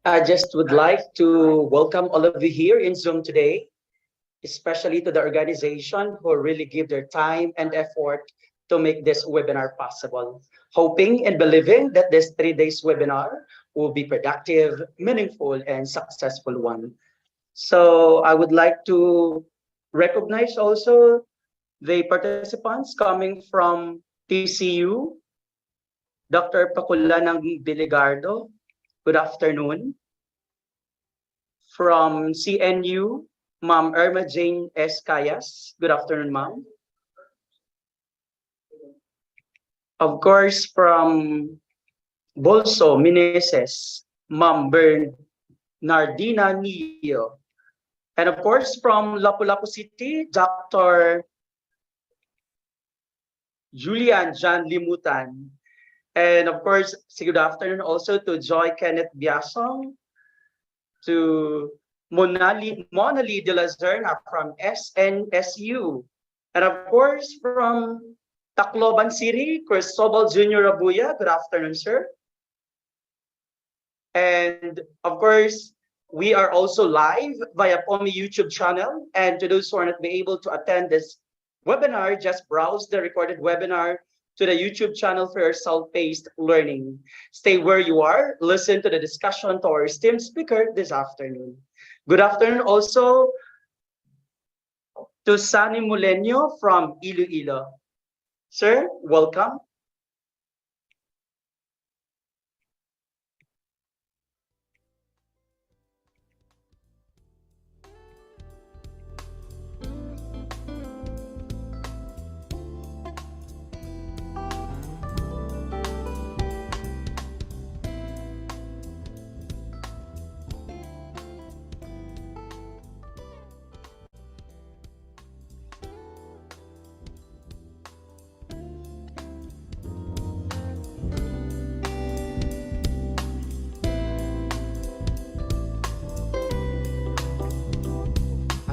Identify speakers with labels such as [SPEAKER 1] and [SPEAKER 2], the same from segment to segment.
[SPEAKER 1] I just would like to welcome all of you here in Zoom today, especially to the organization who really give their time and effort to make this webinar possible. Hoping and believing that this 3 days webinar will be productive, meaningful, and successful one. So I would like to recognize also the participants coming from TCU, Dr. Pakulanang Biligardo. Good afternoon. From CNU, Ma'am Irma Jane S. Cayas. Good afternoon, Ma'am. Of course, from Bolso, Meneses, Ma'am Bernardina Nio. And of course, from Lapu-Lapu City, Dr. Julian John Limutan. And of course, good afternoon also to Joy Kenneth Biasong, to Monali de la Zerna from SNSU. And of course, from Tacloban City, Cristobal Jr. Rabuya. Good afternoon, sir. And of course, we are also live via POMI YouTube channel. And to those who are not be able to attend this webinar, just browse the recorded webinar to the YouTube channel for your self-paced learning. Stay where you are, listen to the discussion to our esteemed speaker this afternoon. Good afternoon also to Sunny Mulenyo from Iloilo. Sir, welcome.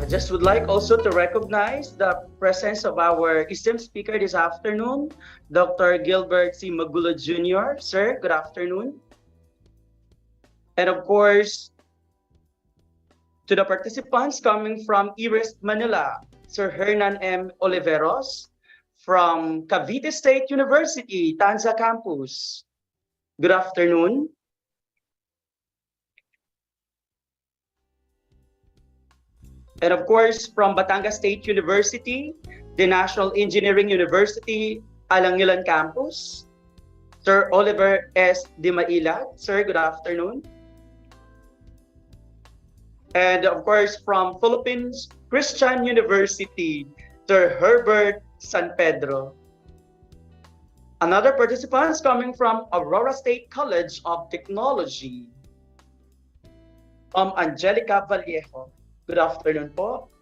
[SPEAKER 1] Just would like also to recognize the presence of our esteemed speaker this afternoon, Dr. Gilbert C. Magulod Jr. Sir, good afternoon. And of course, to the participants coming from East Manila, Sir Hernan M. Oliveros from Cavite State University, Tanza Campus. Good afternoon. And of course, from Batangas State University, the National Engineering University, Alangilan Campus, Sir Oliver S. Di Mailag. Sir, good afternoon. And of course, from Philippines Christian University, Sir Herbert San Pedro. Another participants coming from Aurora State College of Technology, Angelica Vallejo. Good afternoon po.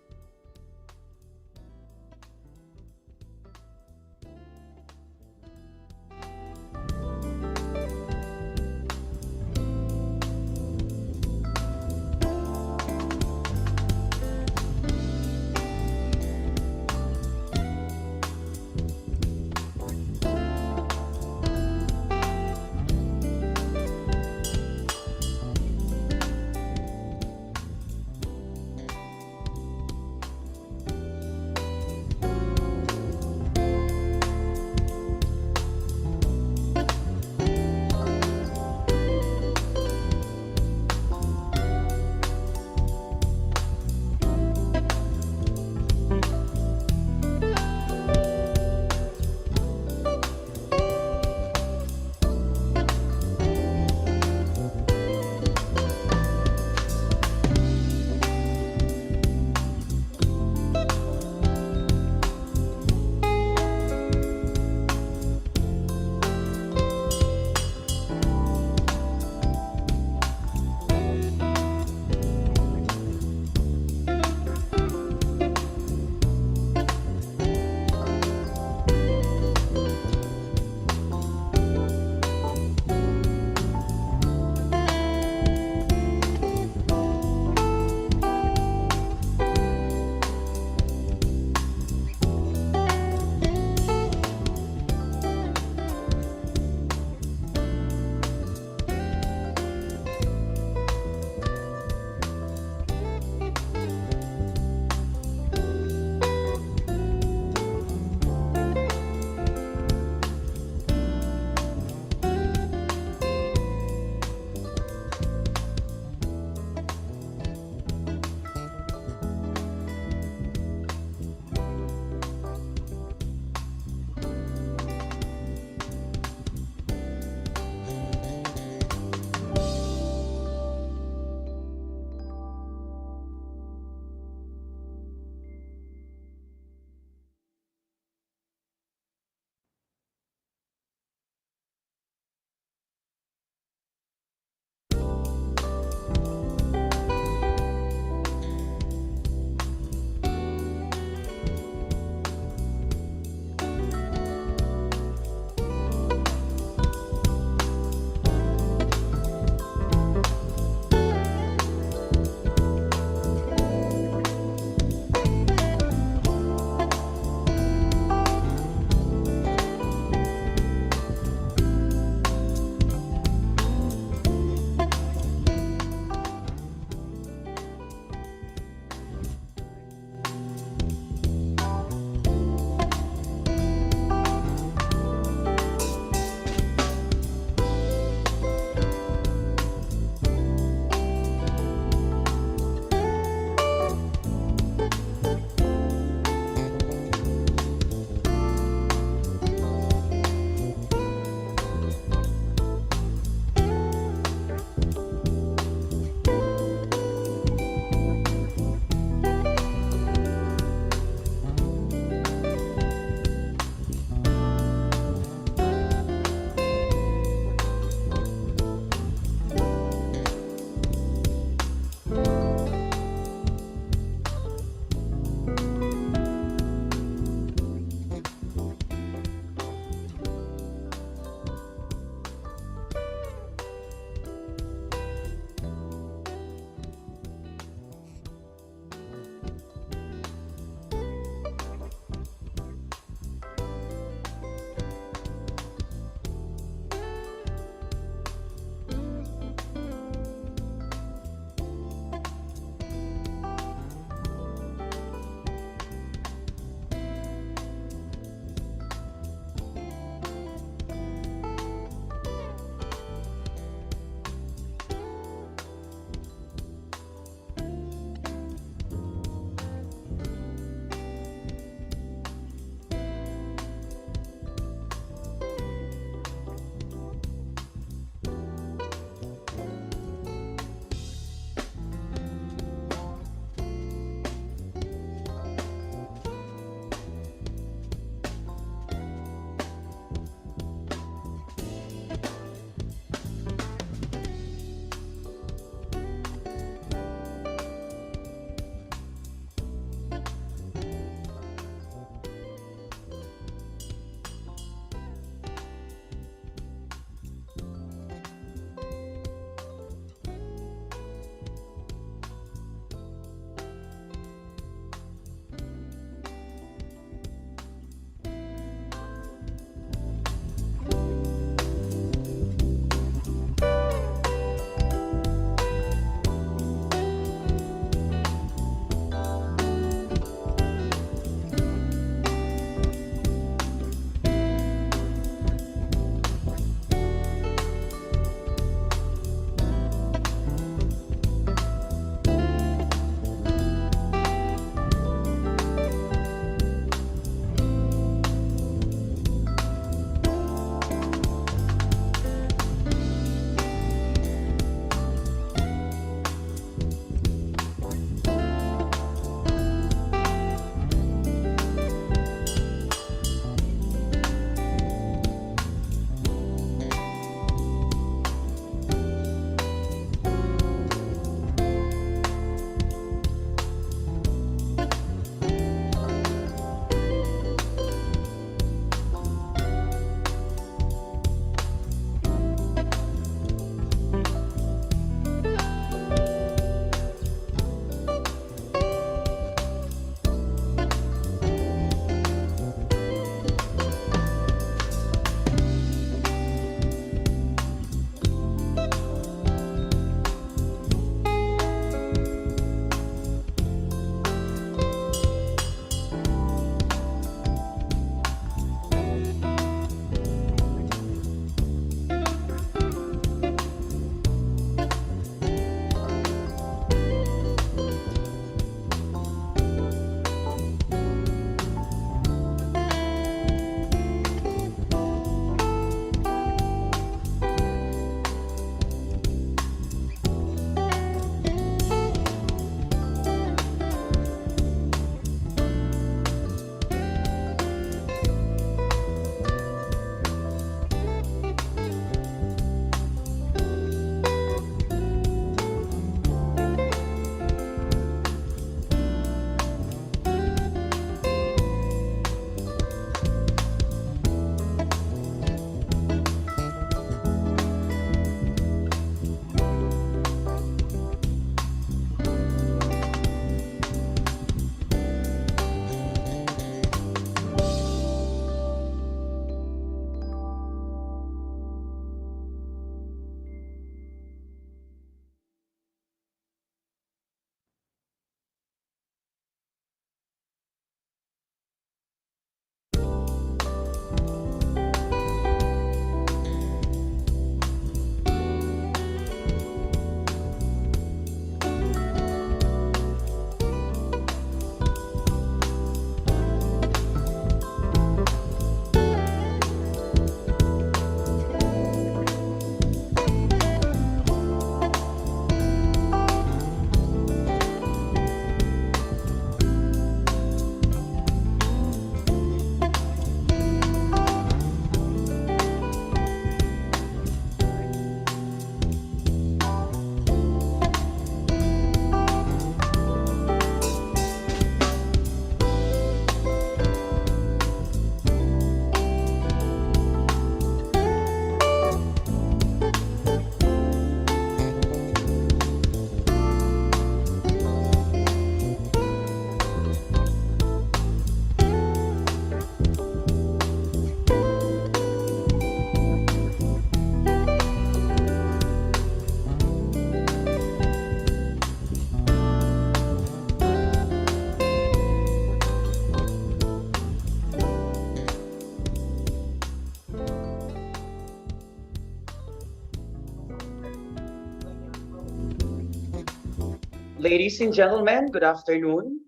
[SPEAKER 1] Ladies and gentlemen, good afternoon.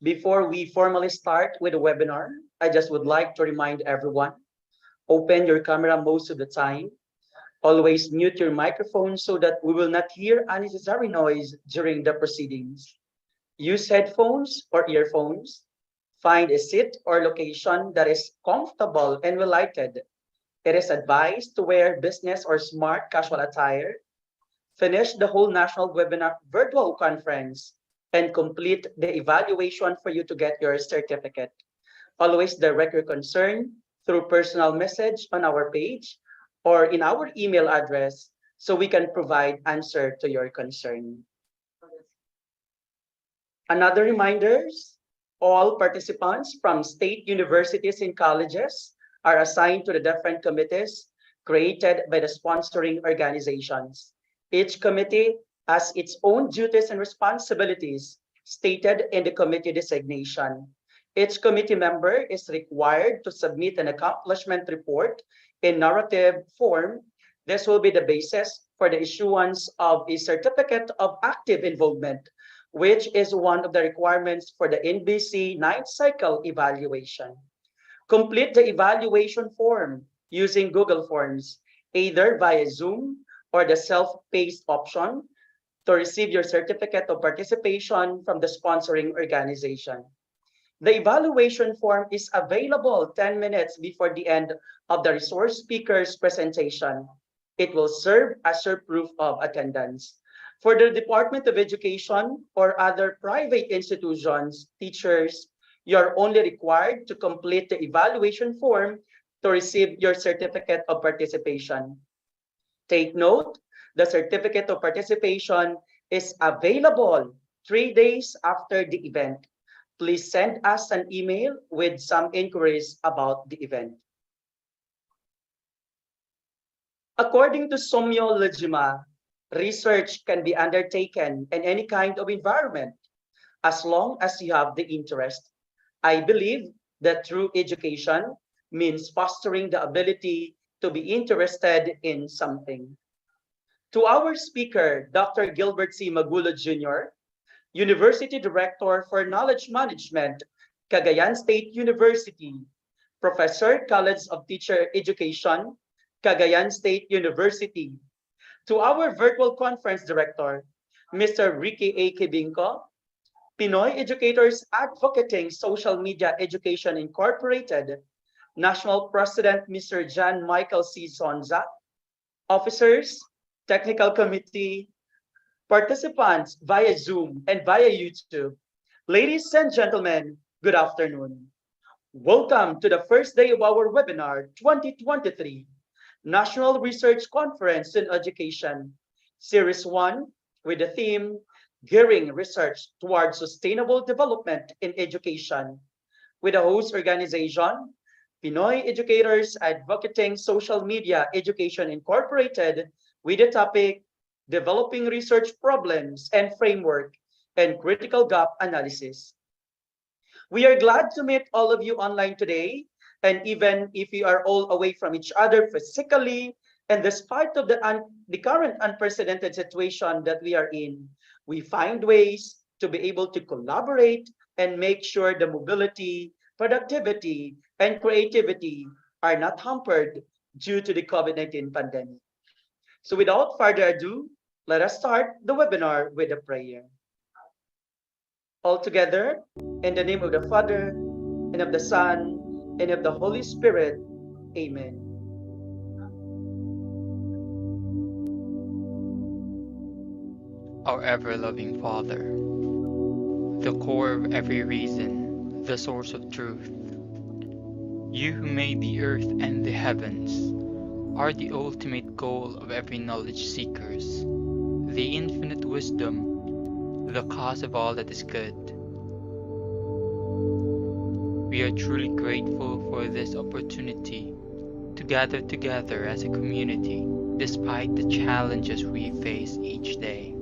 [SPEAKER 1] Before we formally start with the webinar, I just would like to remind everyone, open your camera most of the time. Always mute your microphone so that we will not hear unnecessary noise during the proceedings. Use headphones or earphones. Find a seat or location that is comfortable and well lighted. It is advised to wear business or smart casual attire. Finish the whole national webinar virtual conference and complete the evaluation for you to get your certificate. Always direct your concern through personal message on our page or in our email address so we can provide answer to your concern. Another reminders, all participants from state universities and colleges are assigned to the different committees created by the sponsoring organizations. Each committee has its own duties and responsibilities stated in the committee designation. Each committee member is required to submit an accomplishment report in narrative form. This will be the basis for the issuance of a certificate of active involvement, which is one of the requirements for the NBC ninth cycle evaluation. Complete the evaluation form using Google Forms, either via Zoom or the self-paced option to receive your certificate of participation from the sponsoring organization. The evaluation form is available 10 minutes before the end of the resource speaker's presentation. It will serve as your proof of attendance. For the Department of Education or other private institutions, teachers, you are only required to complete the evaluation form to receive your certificate of participation. Take note, the certificate of participation is available 3 days after the event. Please send us an email with some inquiries about the event. According to Somyo Lejima, research can be undertaken in any kind of environment as long as you have the interest. I believe that true education means fostering the ability to be interested in something. To our speaker, Dr. Gilbert C. Magulod Jr., University Director for Knowledge Management, Cagayan State University, Professor, College of Teacher Education, Cagayan State University. To our virtual conference director, Mr. Ricky A. Kibinko, Pinoy Educators Advocating Social Media Education Incorporated, National President Mr. John Michael C. Sonza, officers, technical committee, participants via Zoom and via YouTube. Ladies and gentlemen, good afternoon. Welcome to the first day of our webinar 2023, National Research Conference in Education, Series 1, with the theme, Gearing Research Towards Sustainable Development in Education, with the host organization, Pinoy Educators Advocating Social Media Education Incorporated, with the topic, Developing Research Problems and Framework and Critical Gap Analysis. We are glad to meet all of you online today, and even if you are all away from each other physically, and despite of the current unprecedented situation that we are in, we find ways to be able to collaborate and make sure the mobility, productivity, and creativity are not hampered due to the COVID-19 pandemic. So without further ado, let us start the webinar with a prayer. All together, in the name of the Father, and of the Son, and of the Holy Spirit. Amen.
[SPEAKER 2] Our ever-loving Father, the core of every reason, the source of truth, you who made the earth and the heavens, are the ultimate goal of every knowledge seekers, the infinite wisdom, the cause of all that is good. We are truly grateful for this opportunity to gather together as a community despite the challenges we face each day.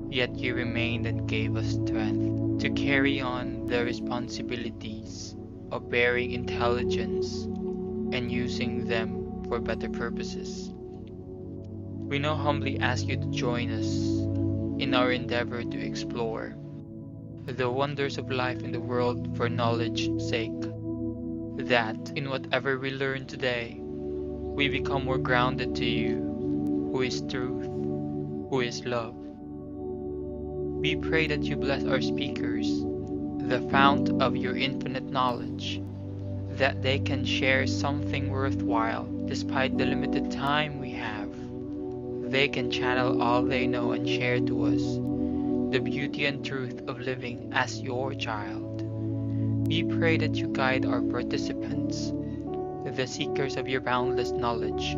[SPEAKER 2] Yet you remained and gave us strength to carry on the responsibilities of bearing intelligence and using them for better purposes. We now humbly ask you to join us in our endeavor to explore the wonders of life in the world for knowledge's sake, that in whatever we learn today, we become more grounded to you, who is truth, who is love. We pray that you bless our speakers, the fount of your infinite knowledge, that they can share something worthwhile despite the limited time we have. They can channel all they know and share to us the beauty and truth of living as your child. We pray that you guide our participants, the seekers of your boundless knowledge,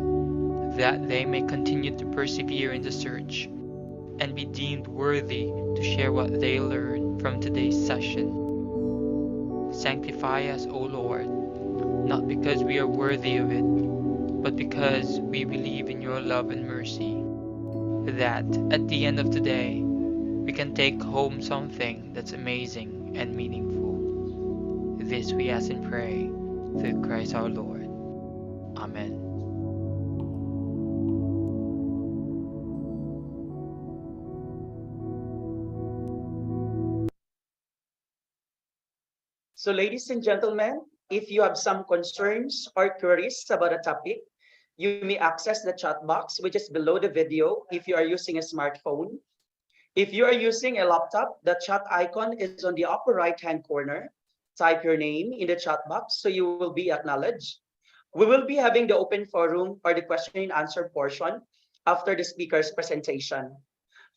[SPEAKER 2] that they may continue to persevere in the search and be deemed worthy to share what they learn from today's session. Sanctify us, O Lord, not because we are worthy of it, but because we believe in your love and mercy, that at the end of the day, we can take home something that's amazing and meaningful. This we ask and pray through Christ our Lord. Amen.
[SPEAKER 1] So, ladies and gentlemen, if you have some concerns or queries about a topic, you may access the chat box, which is below the video if you are using a smartphone. If you are using a laptop, the chat icon is on the upper right-hand corner. Type your name in the chat box so you will be acknowledged. We will be having the open forum or the question and answer portion after the speaker's presentation.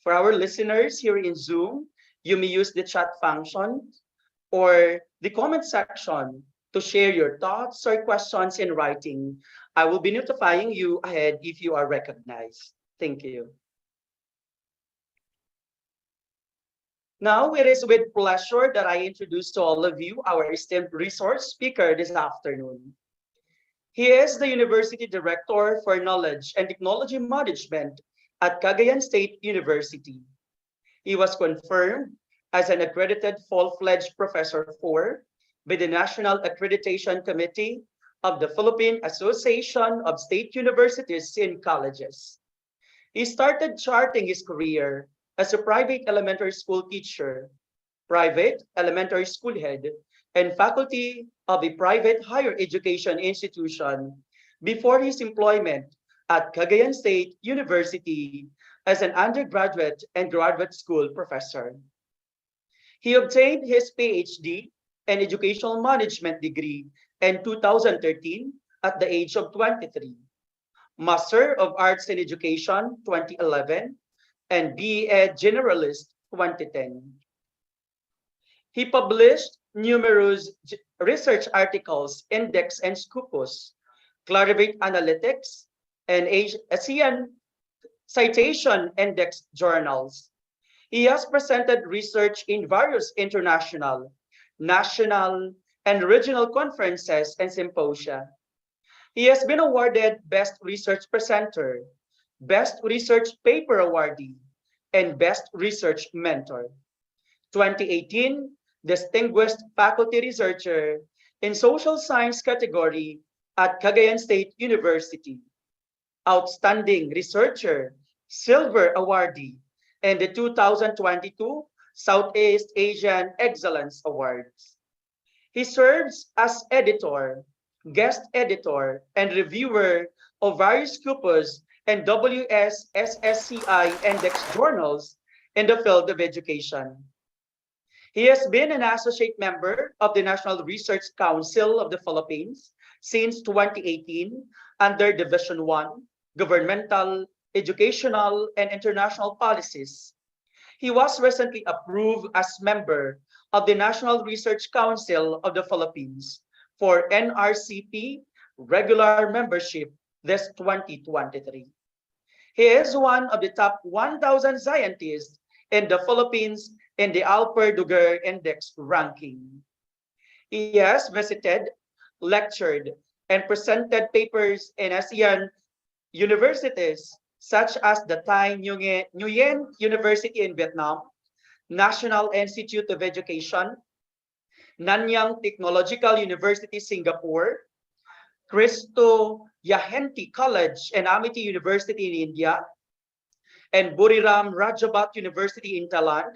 [SPEAKER 1] For our listeners here in Zoom, you may use the chat function or the comment section to share your thoughts or questions in writing. I will be notifying you ahead if you are recognized. Thank you. Now, it is with pleasure that I introduce to all of you our esteemed resource speaker this afternoon. He is the University Director for Knowledge and Technology Management at Cagayan State University. He was confirmed as an accredited full-fledged professor for by the National Accreditation Committee of the Philippine Association of State Universities and Colleges. He started charting his career as a private elementary school teacher, private elementary school head, and faculty of a private higher education institution before his employment at Cagayan State University as an undergraduate and graduate school professor. He obtained his PhD and educational management degree in 2013 at the age of 23, Master of Arts in Education 2011, and BA Generalist 2010. He published numerous research articles in Dex and Scopus, Clarivate Analytics, and ASEAN Citation Index journals. He has presented research in various international, national, and regional conferences and symposia. He has been awarded Best Research Presenter, Best Research Paper Awardee, and Best Research Mentor. 2018, Distinguished Faculty Researcher in Social Science category at Cagayan State University. Outstanding Researcher, Silver Awardee, and the 2022 Southeast Asian Excellence Awards. He serves as editor, guest editor, and reviewer of various Scopus and WSSSCI Index journals in the field of education. He has been an associate member of the National Research Council of the Philippines since 2018 under Division 1, Governmental, Educational, and International Policies. He was recently approved as member of the National Research Council of the Philippines for NRCP regular membership this 2023. He is one of the top 1,000 scientists in the Philippines in the Alper Duger Index ranking. He has visited, lectured, and presented papers in ASEAN universities such as the Thai Nguyen University in Vietnam, National Institute of Education, Nanyang Technological University, Singapore, Cristo Yahenti College and Amity University in India, and Buriram Rajabat University in Thailand.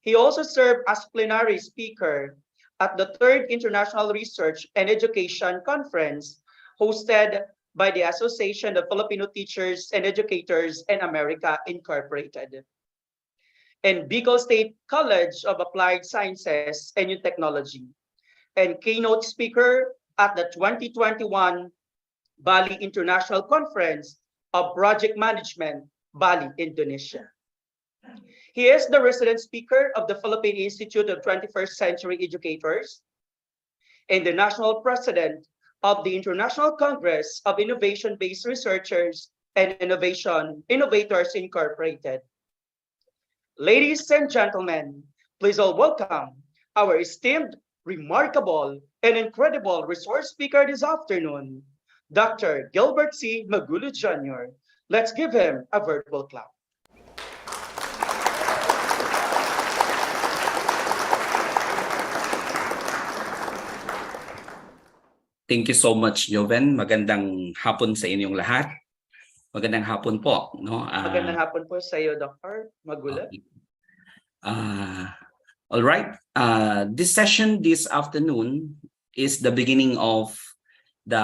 [SPEAKER 1] He also served as plenary speaker at the Third International Research and Education Conference hosted by the Association of Filipino Teachers and Educators in America Incorporated, and Bicol State College of Applied Sciences and New Technology, and keynote speaker at the 2021 Bali International Conference of Project Management, Bali, Indonesia. He is the resident speaker of the Philippine Institute of 21st Century Educators and the national president of the International Congress of Innovation-Based Researchers and Innovators Incorporated. Ladies and gentlemen, please all welcome our esteemed, remarkable, and incredible resource speaker this afternoon, Dr. Gilbert C. Magulod Jr. Let's give him a virtual clap.
[SPEAKER 3] Thank you so much, Joven. Magandang hapon sa inyong lahat. Magandang hapon po. No?
[SPEAKER 1] Magandang hapon po sa iyo, Dr. Magulod.
[SPEAKER 3] Okay. All right. This session this afternoon is the beginning of the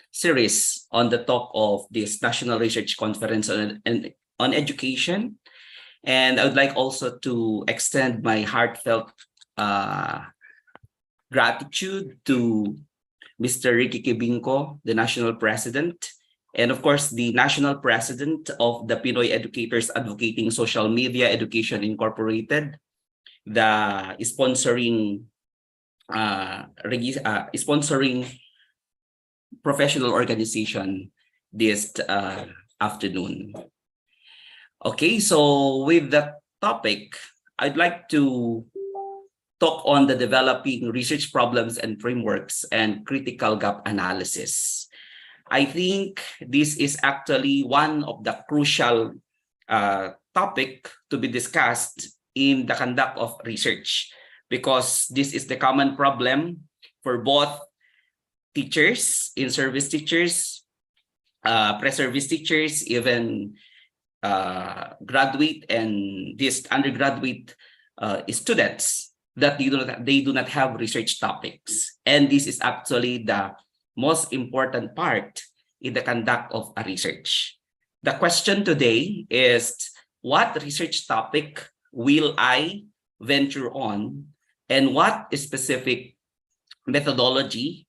[SPEAKER 3] series on the talk of this National Research Conference on Education. And I would like also to extend my heartfelt gratitude to Mr. Ricky Kibinko, the National President, and of course, the National President of the Pinoy Educators Advocating Social Media Education Incorporated, the sponsoring professional organization this afternoon. Okay, so with the topic, I'd like to talk on the developing research problems and frameworks and critical gap analysis. I think this is actually one of the crucial topic to be discussed in the conduct of research, because this is the common problem for both teachers, in-service teachers, pre-service teachers, even graduate and these undergraduate students, that they do not have research topics. And this is actually the most important part in the conduct of a research. The question today is, what research topic will I venture on, and what specific methodology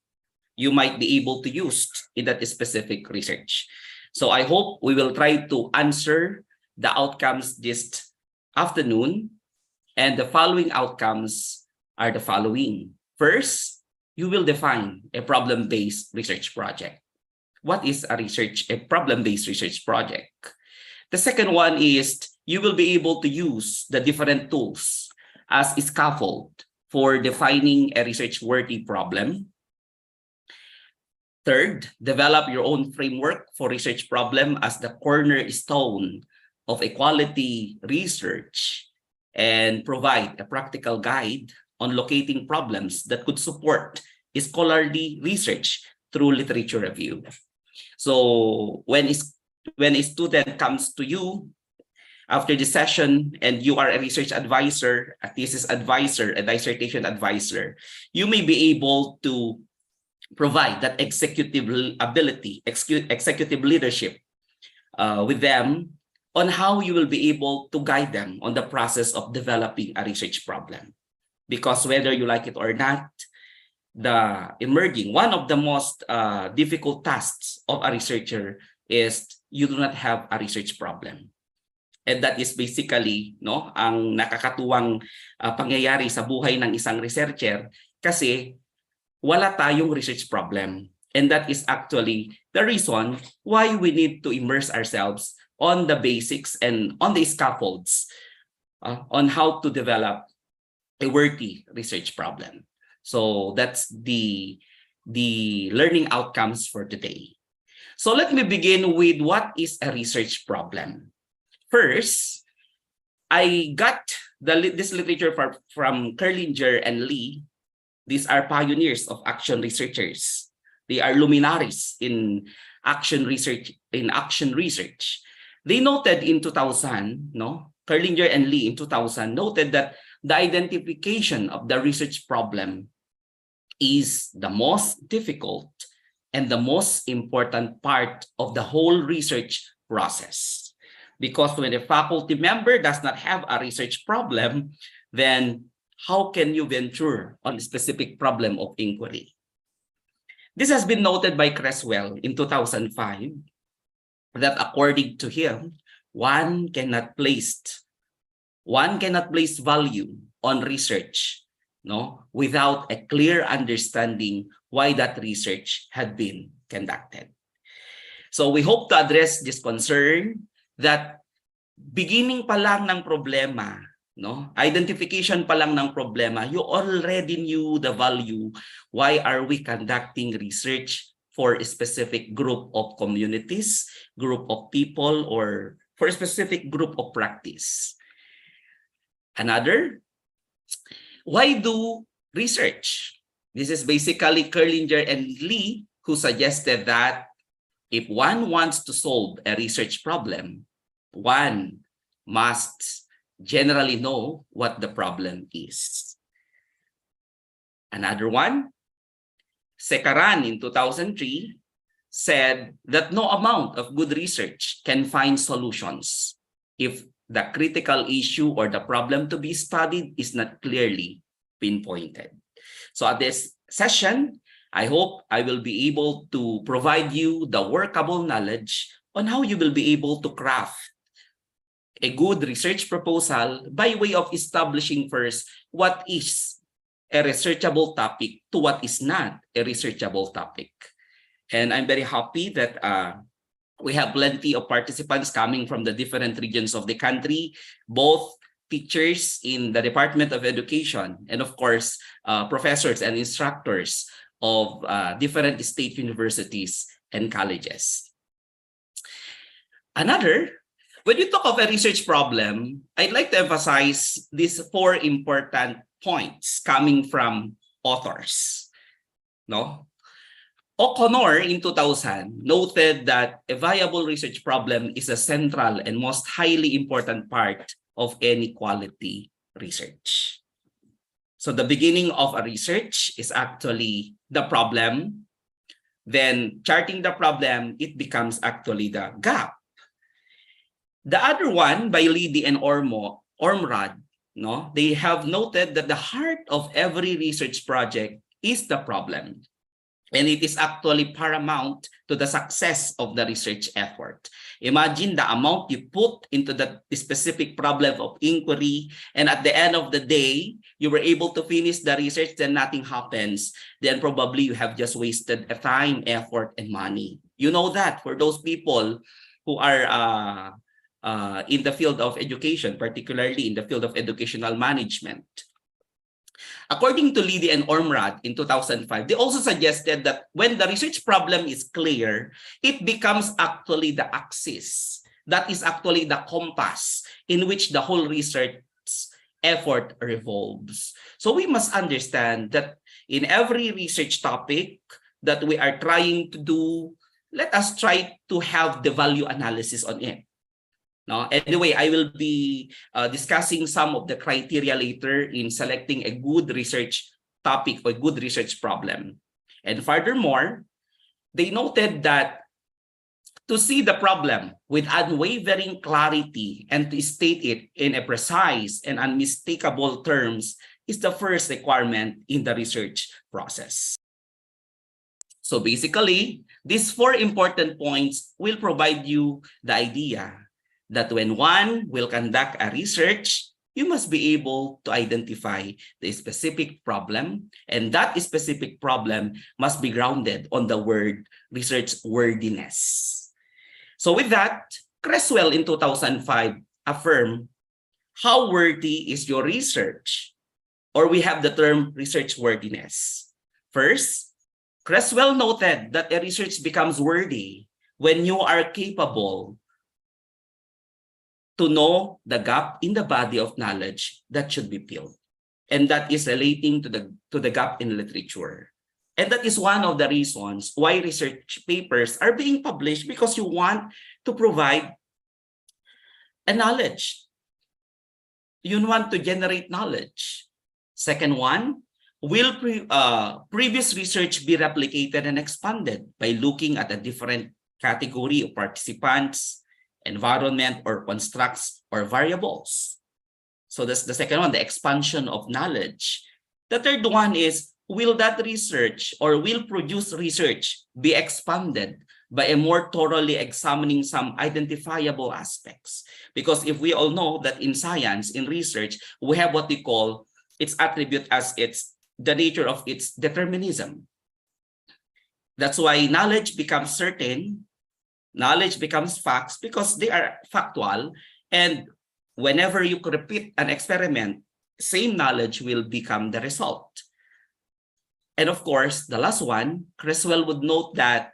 [SPEAKER 3] you might be able to use in that specific research? So I hope we will try to answer the outcomes this afternoon. And the following outcomes are the following. First, you will define a problem-based research project. What is a problem-based research project? The second one is you will be able to use the different tools as a scaffold for defining a research-worthy problem. Third, develop your own framework for research problem as the cornerstone of a quality research, and provide a practical guide on locating problems that could support scholarly research through literature review. So when a student comes to you after the session and you are a research advisor, a thesis advisor, a dissertation advisor, you may be able to provide that executive ability, executive leadership with them on how you will be able to guide them on the process of developing a research problem. Because whether you like it or not, one of the most difficult tasks of a researcher is you do not have a research problem. And that is basically ang nakakatuwang pangyayari sa buhay ng isang researcher, kasi wala tayong research problem. And that is actually the reason why we need to immerse ourselves on the basics and on the scaffolds on how to develop a worthy research problem. So that's the learning outcomes for today. So let me begin with what is a research problem. First, I got this literature from Kerlinger and Lee. These are pioneers of action researchers. They are luminaries in action research. They noted in 2000, no, Kerlinger and Lee in 2000 noted that the identification of the research problem is the most difficult and the most important part of the whole research process. Because when a faculty member does not have a research problem, then how can you venture on a specific problem of inquiry? This has been noted by Creswell in 2005 that according to him, one cannot place value on research, no, without a clear understanding why that research had been conducted. So we hope to address this concern that beginning pa lang ng problema, no, identification pa lang ng problema, you already knew the value. Why are we conducting research for a specific group of communities, group of people, or for a specific group of practice? Another, why do research? This is basically Kerlinger and Lee who suggested that if one wants to solve a research problem, one must generally know what the problem is. Another one, Sekaran in 2003 said that no amount of good research can find solutions if the critical issue or the problem to be studied is not clearly pinpointed. So at this session, I hope I will be able to provide you the workable knowledge on how you will be able to craft a good research proposal by way of establishing first what is a researchable topic to what is not a researchable topic. And I'm very happy that we have plenty of participants coming from the different regions of the country, both teachers in the Department of Education and of course, professors and instructors of different state universities and colleges. Another, when you talk of a research problem, I'd like to emphasize these 4 important points coming from authors. No? O'Connor in 2000 noted that a viable research problem is a central and most highly important part of any quality research. So the beginning of a research is actually the problem. Then charting the problem, it becomes actually the gap. The other one by Liddy and Ormrod, no, they have noted that the heart of every research project is the problem. And it is actually paramount to the success of the research effort. Imagine the amount you put into the specific problem of inquiry, and at the end of the day, you were able to finish the research, then nothing happens. Then probably you have just wasted a time, effort, and money. You know that for those people who are in the field of education, particularly in the field of educational management. According to Liddy and Ormrod in 2005, they also suggested that when the research problem is clear, it becomes actually the axis. That is actually the compass in which the whole research effort revolves. So we must understand that in every research topic that we are trying to do, let us try to have the value analysis on it. No? Anyway, I will be discussing some of the criteria later in selecting a good research topic or good research problem. And furthermore, they noted that to see the problem with unwavering clarity and to state it in a precise and unmistakable terms is the first requirement in the research process. So basically, these 4 important points will provide you the idea that when one will conduct a research, you must be able to identify the specific problem, and that specific problem must be grounded on the word research worthiness. So with that, Creswell in 2005 affirmed, how worthy is your research? Or we have the term research worthiness. First, Creswell noted that a research becomes worthy when you are capable to know the gap in the body of knowledge that should be filled. And that is relating to the gap in literature. And that is one of the reasons why research papers are being published, because you want to provide and knowledge. You want to generate knowledge. Second one, will previous research be replicated and expanded by looking at a different category of participants, environment, or constructs or variables? So that's the second one, the expansion of knowledge. The third one is, will that research or will produced research be expanded by a more thoroughly examining some identifiable aspects? Because if we all know that in science, in research, we have what we call its attribute as the nature of its determinism. That's why knowledge becomes certain, knowledge becomes facts, because they are factual, and whenever you repeat an experiment, same knowledge will become the result. And of course, the last one, Creswell would note that,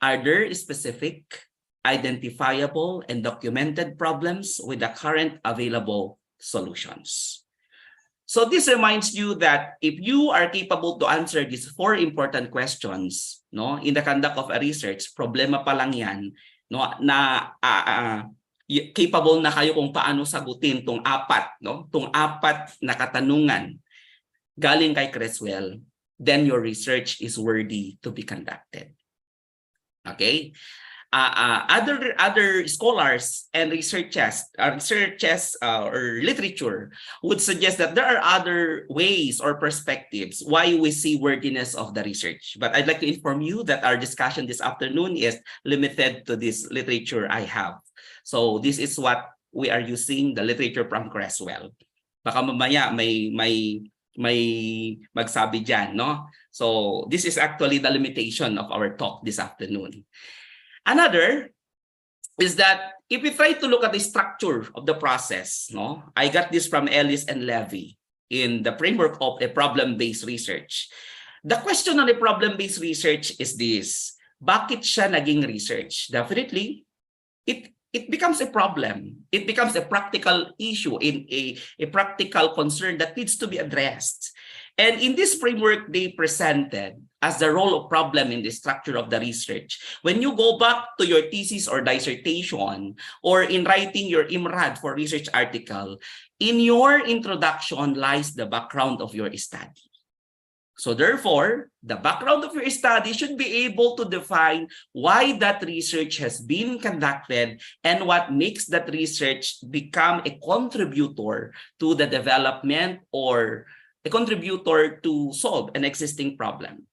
[SPEAKER 3] are there specific, identifiable, and documented problems with the current available solutions? So this reminds you that if you are capable to answer these 4 important questions, no, in the conduct of a research, problema pa lang yan, no, na capable na kayo kung paano sagutin tong 4, no, tong 4 na katanungan galing kay Creswell, then your research is worthy to be conducted. Okay? Other scholars and researchers or literature would suggest that there are other ways or perspectives why we see worthiness of the research. But I'd like to inform you that our discussion this afternoon is limited to this literature I have. So this is what we are using, the literature from Creswell. Baka mamaya may magsabi dyan, no? So this is actually the limitation of our talk this afternoon. Another is that if we try to look at the structure of the process, no, I got this from Ellis and Levy in the framework of a problem-based research. The question on a problem-based research is this: bakit siya naging research? Definitely, it becomes a problem. It becomes a practical issue, in a practical concern that needs to be addressed. And in this framework they presented as the role of problem in the structure of the research. When you go back to your thesis or dissertation, or in writing your IMRAD for research article, in your introduction lies the background of your study. So therefore, the background of your study should be able to define why that research has been conducted and what makes that research become a contributor to the development or a contributor to solve an existing problem.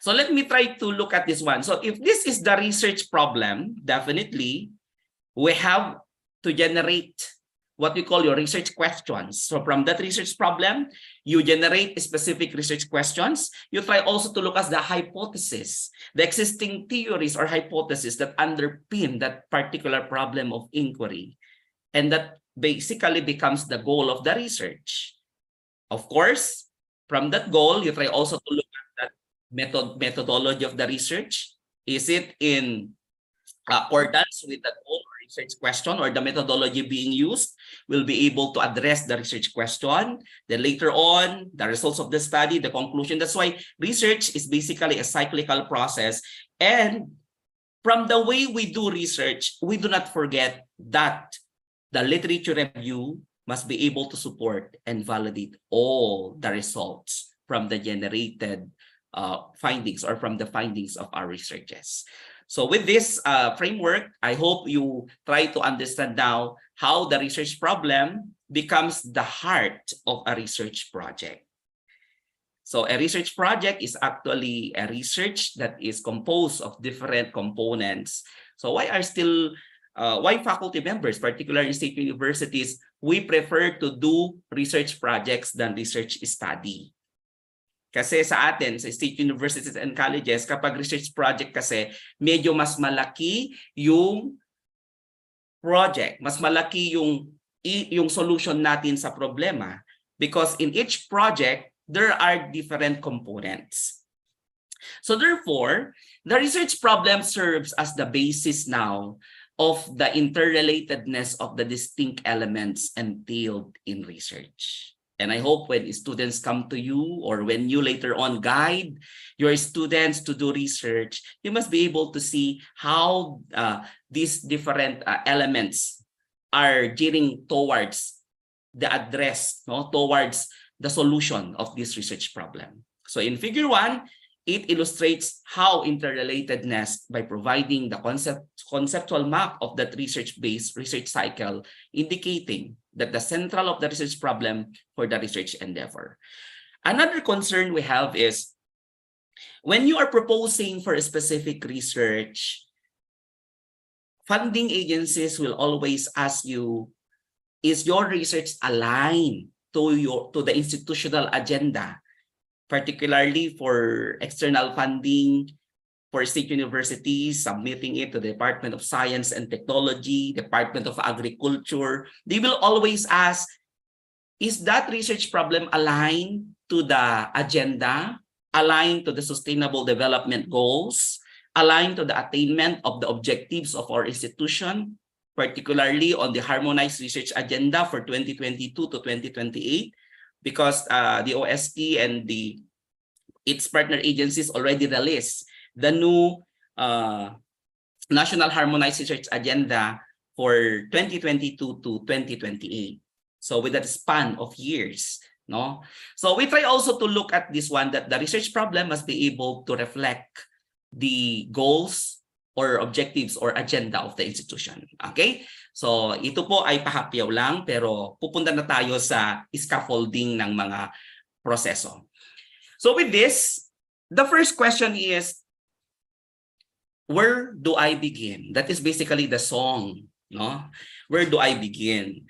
[SPEAKER 3] So let me try to look at this one. So if this is the research problem, definitely we have to generate what we call your research questions. So from that research problem, you generate specific research questions. You try also to look at the hypothesis, the existing theories or hypotheses that underpin that particular problem of inquiry. And that basically becomes the goal of the research. Of course, from that goal, you try also to look at that methodology of the research. Is it in accordance with the goal or research question, or the methodology being used will be able to address the research question? Then later on, the results of the study, the conclusion. That's why research is basically a cyclical process. And from the way we do research, we do not forget that the literature review must be able to support and validate all the results from the generated findings or from the findings of our researchers. So with this framework, I hope you try to understand now how the research problem becomes the heart of a research project. So a research project is actually a research that is composed of different components. So why faculty members, particularly in state universities, we prefer to do research projects than research study? Kasi sa atin, sa state universities and colleges, kapag research project kasi, medyo mas malaki yung project, mas malaki yung solution natin sa problema. Because in each project, there are different components. So therefore, the research problem serves as the basis now of the interrelatedness of the distinct elements entailed in research. And I hope when students come to you, or when you later on guide your students to do research, you must be able to see how these different elements are gearing towards the address, no, towards the solution of this research problem. So in figure 1, it illustrates how interrelatedness by providing the conceptual map of that research-based research cycle, indicating that the central of the research problem for the research endeavor. Another concern we have is when you are proposing for a specific research, funding agencies will always ask you, is your research aligned to the institutional agenda, particularly for external funding for state universities, submitting it to the Department of Science and Technology, Department of Agriculture. They will always ask, is that research problem aligned to the agenda, aligned to the sustainable development goals, aligned to the attainment of the objectives of our institution, particularly on the harmonized research agenda for 2022 to 2028, because the OST and its partner agencies already released the new National Harmonized Research Agenda for 2022 to 2028. So with that span of years, no? So we try also to look at this one, that the research problem must be able to reflect the goals or objectives or agenda of the institution. Okay? So ito po ay pahapyaw lang, pero pupunta na tayo sa scaffolding ng mga proseso. So with this, the first question is, where do I begin? That is basically the song, no? Where do I begin?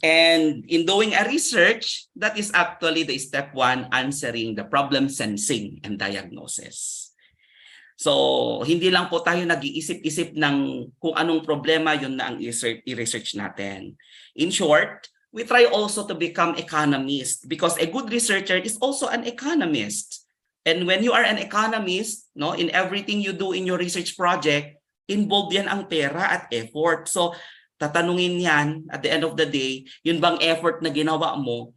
[SPEAKER 3] And in doing a research, that is actually the step 1, answering the problem sensing and diagnosis. So, hindi lang po tayo nag-iisip-isip ng kung anong problema, yun na ang i-research natin. In short, we try also to become economists, because a good researcher is also an economist. And when you are an economist, no, in everything you do in your research project, involved yan ang pera at effort. So, tatanungin yan at the end of the day, yun bang effort na ginawa mo,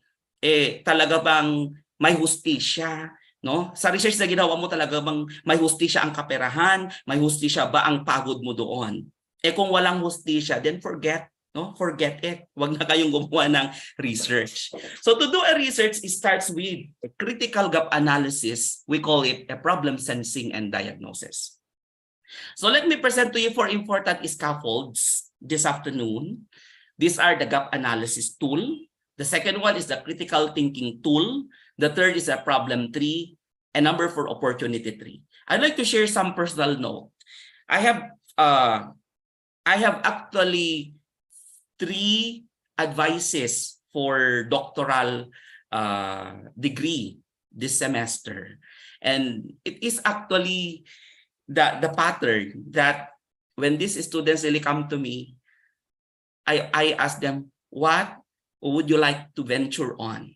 [SPEAKER 3] talaga bang may hustisya? No? Sa research na ginawa mo, talaga bang may hustisya ang kaperahan? May hustisya ba ang pagod mo doon? Kung walang hustisya, then forget. No? Forget it. Huwag na kayong gumawa ng research. So to do a research, it starts with a critical gap analysis. We call it a problem sensing and diagnosis. So let me present to you 4 important scaffolds this afternoon. These are the gap analysis tool. The second one is the critical thinking tool. The third is a problem tree, and number 4, opportunity tree. I'd like to share some personal note. I have actually 3 advices for doctoral degree this semester. And it is actually the pattern that when these students really come to me, I ask them, what would you like to venture on?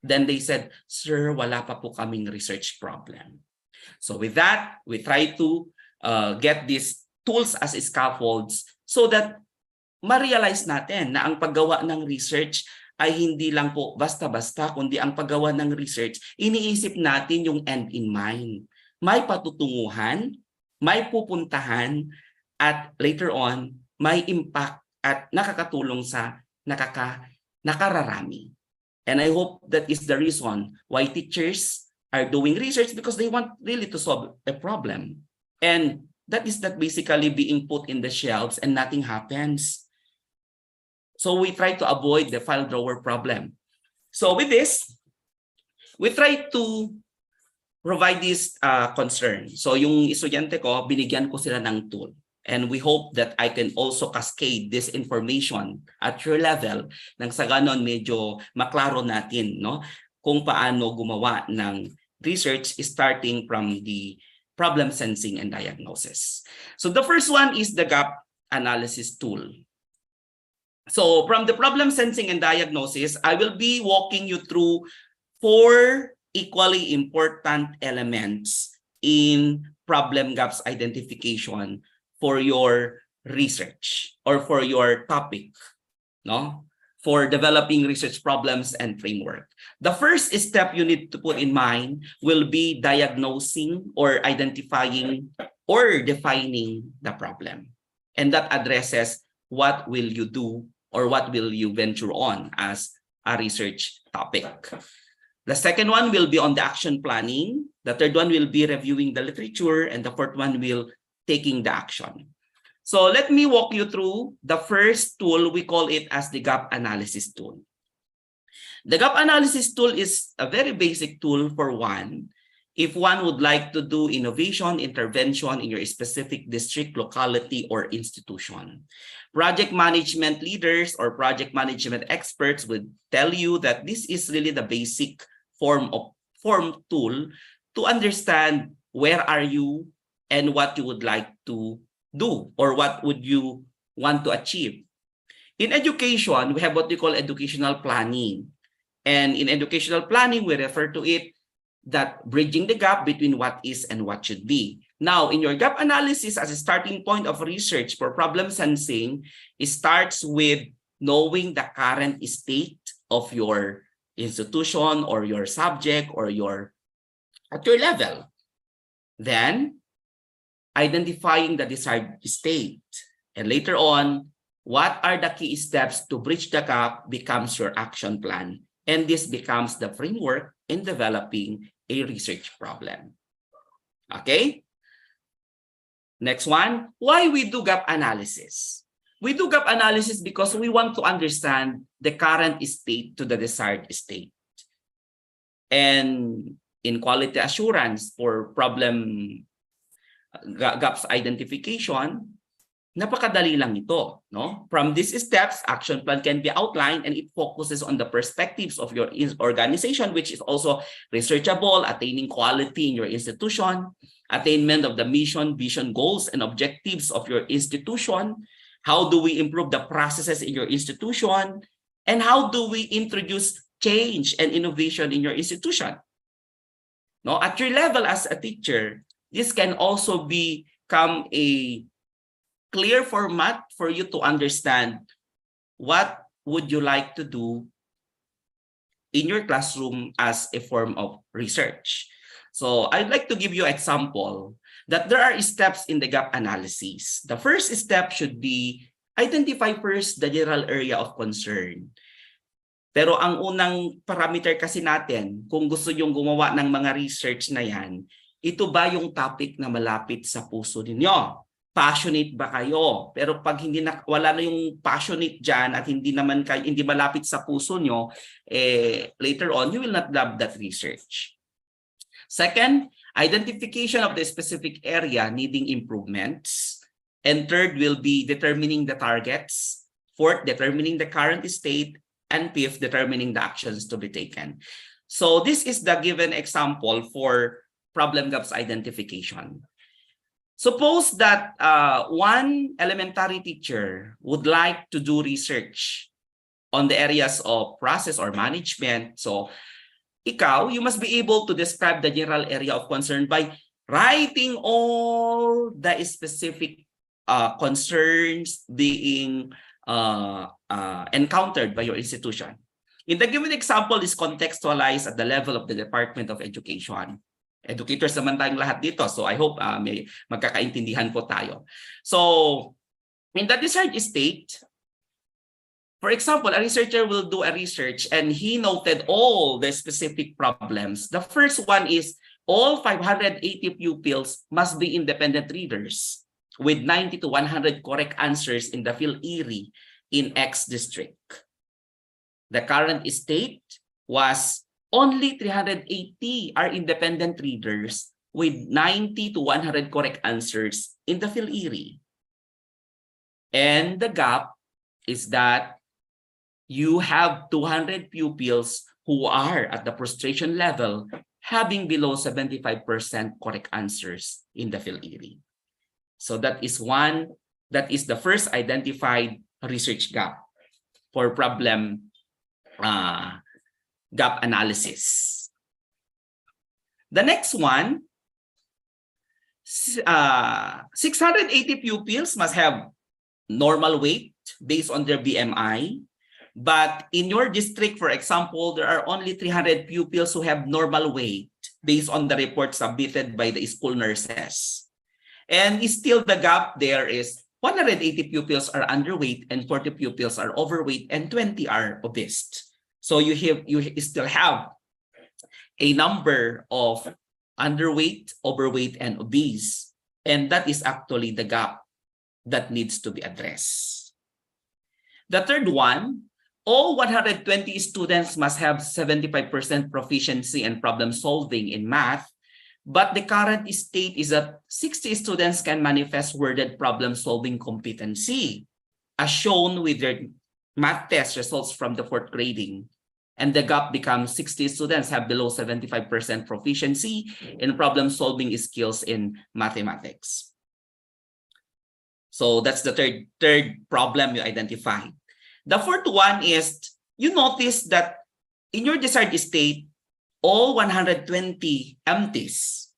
[SPEAKER 3] Then they said, sir, wala pa po kaming research problem. So with that, we try to get these tools as scaffolds so that ma-realize natin na ang paggawa ng research ay hindi lang po basta-basta, kundi ang paggawa ng research, iniisip natin yung end in mind. May patutunguhan, may pupuntahan, at later on, may impact at nakakatulong sa nakararami. And I hope that is the reason why teachers are doing research, because they want really to solve a problem. And that is not basically being put in the shelves and nothing happens. So we try to avoid the file drawer problem. So with this, we try to provide this concern. So yung estudyante ko, binigyan ko sila ng tool. And we hope that I can also cascade this information at your level nang sa ganon medyo maklaro natin, no, kung paano gumawa ng research starting from the problem sensing and diagnosis. So the first one is the gap analysis tool. So from the problem sensing and diagnosis, I will be walking you through 4 equally important elements in problem gaps identification for your research or for your topic, no? For developing research problems and framework. The first step you need to put in mind will be diagnosing or identifying or defining the problem. And that addresses what will you do or what will you venture on as a research topic. The second one will be on the action planning. The third one will be reviewing the literature, and the fourth one will taking the action. So let me walk you through the first tool. We call it as the gap analysis tool. The gap analysis tool is a very basic tool for one. If one would like to do innovation intervention in your specific district, locality, or institution. Project management leaders or project management experts would tell you that this is really the basic form tool to understand where are you and what you would like to do or what would you want to achieve. In education, we have what we call educational planning. And in educational planning, we refer to it that bridging the gap between what is and what should be. Now, in your gap analysis as a starting point of research for problem sensing, it starts with knowing the current state of your institution or your subject or at your level. Then, identifying the desired state. And later on, what are the key steps to bridge the gap becomes your action plan. And this becomes the framework in developing a research problem. Okay? Next one, why we do gap analysis? We do gap analysis because we want to understand the current state to the desired state. And in quality assurance for problem gaps identification, napakadali lang ito, no? From these steps, action plan can be outlined and it focuses on the perspectives of your organization, which is also researchable, attaining quality in your institution, attainment of the mission, vision, goals, and objectives of your institution. How do we improve the processes in your institution? And how do we introduce change and innovation in your institution? No, at your level as a teacher, this can also become a clear format for you to understand what would you like to do in your classroom as a form of research. So I'd like to give you an example that there are steps in the gap analysis. The first step should be identify first the general area of concern. Pero ang unang parameter kasi natin, kung gusto yung gumawa ng mga research na yan, ito ba yung topic na malapit sa puso ninyo? Passionate ba kayo? Pero pag wala na yung passionate dyan at hindi malapit sa puso nyo, later on, you will not love that research. Second, identification of the specific area needing improvements. And third will be determining the targets. Fourth, determining the current state. And fifth, determining the actions to be taken. So this is the given example for problem gaps identification. Suppose that one elementary teacher would like to do research on the areas of process or management. So, you must be able to describe the general area of concern by writing all the specific concerns being encountered by your institution. In the given example is contextualized at the level of the Department of Education. Educators naman tayong lahat dito. So I hope may magkakaintindihan po tayo. So in the desired state, for example, a researcher will do a research and he noted all the specific problems. The first one is all 580 pupils must be independent readers with 90 to 100 correct answers in the PhilErie in X district. The current state was only 380 are independent readers with 90 to 100 correct answers in the PhilErie. And the gap is that you have 200 pupils who are at the frustration level having below 75% correct answers in the PhilErie. So that is the first identified research gap for problem gap analysis. The next one, 680 pupils must have normal weight based on their BMI. But in your district, for example, there are only 300 pupils who have normal weight based on the report submitted by the school nurses. And still the gap there is 180 pupils are underweight and 40 pupils are overweight and 20 are obese. So you still have a number of underweight, overweight, and obese. And that is actually the gap that needs to be addressed. The third one, all 120 students must have 75% proficiency and problem solving in math, but the current state is that 60 students can manifest worded problem solving competency, as shown with their math test results from the fourth grading. And the gap becomes 60 students have below 75% proficiency in problem solving skills in mathematics. So that's the third problem you identified. The fourth one is, you notice that in your desired state, all 120 MTs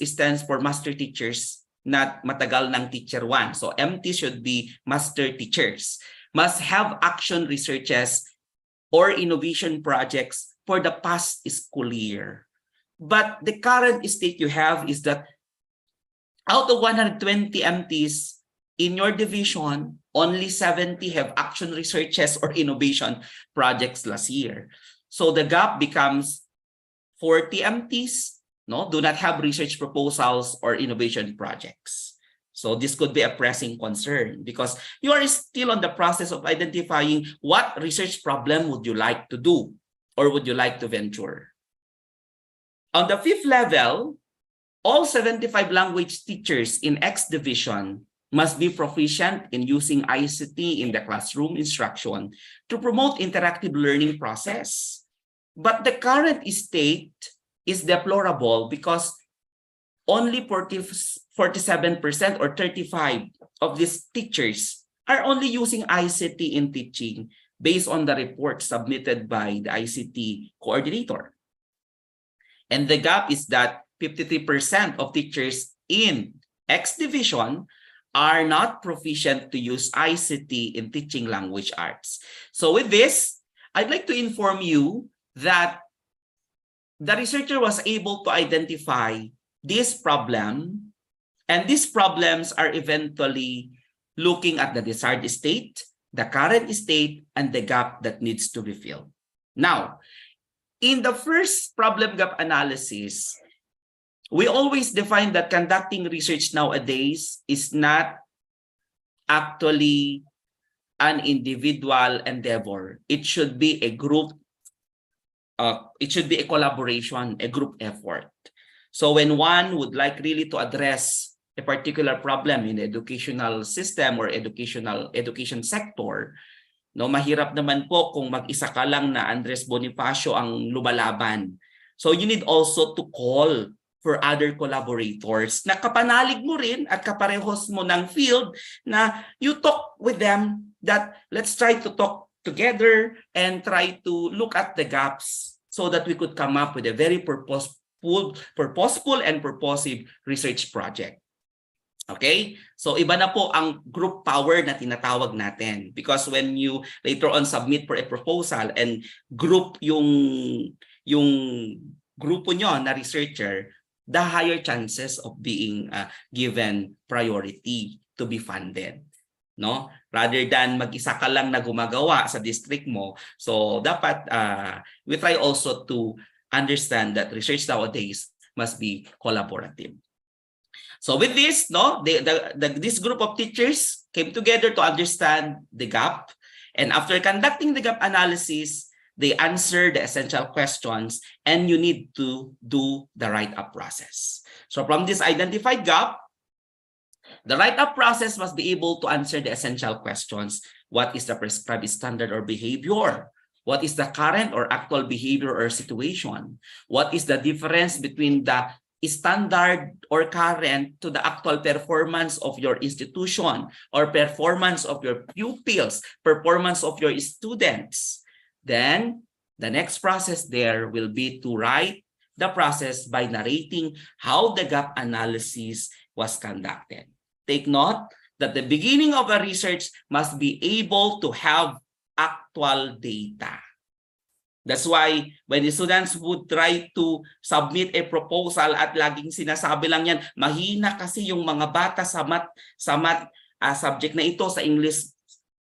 [SPEAKER 3] stands for master teachers, not matagal ng teacher 1. So MT should be master teachers, must have action researches or innovation projects for the past school year. But the current state you have is that out of 120 MTs in your division, only 70 have action researches or innovation projects last year. So the gap becomes 40 MTs do not have research proposals or innovation projects. So this could be a pressing concern because you are still on the process of identifying what research problem would you like to do or would you like to venture. On the fifth level, all 75 language teachers in X division must be proficient in using ICT in the classroom instruction to promote interactive learning process. But the current state is deplorable because only 47% or 35 of these teachers are only using ICT in teaching based on the report submitted by the ICT coordinator. And the gap is that 53% of teachers in X division are not proficient to use ICT in teaching language arts. So with this, I'd like to inform you that the researcher was able to identify this problem, and these problems are eventually looking at the desired state, the current state, and the gap that needs to be filled. Now, in the first problem gap analysis, we always define that conducting research nowadays is not actually an individual endeavor. It should be a group, it should be a collaboration, a group effort. So when one would like really to address a particular problem in the educational system or education sector, mahirap naman po kung mag-isa ka lang na Andres Bonifacio ang lumalaban. So you need also to call for other collaborators na kapanalig mo rin at kaparehos mo ng field na you talk with them that let's try to talk together and try to look at the gaps so that we could come up with a very purposeful and purposive research project. Okay? So iba na po ang group power na tinatawag natin because when you later on submit for a proposal and group yung grupo nyo na researcher, the higher chances of being given priority to be funded. No? Rather than mag-isa ka lang na gumagawa sa district mo. So dapat we try also to understand that research nowadays must be collaborative. So with this, this group of teachers came together to understand the gap, and after conducting the gap analysis, they answer the essential questions, and you need to do the write-up process. So from this identified gap, the write-up process must be able to answer the essential questions. What is the prescribed standard or behavior? What is the current or actual behavior or situation? What is the difference between the standard or current to the actual performance of your institution or performance of your pupils, performance of your students? Then the next process there will be to write the process by narrating how the gap analysis was conducted. Take note that the beginning of a research must be able to have actual data. That's why when the students would try to submit a proposal at laging sinasabi lang yan, mahina kasi yung mga bata sa math subject na ito, sa English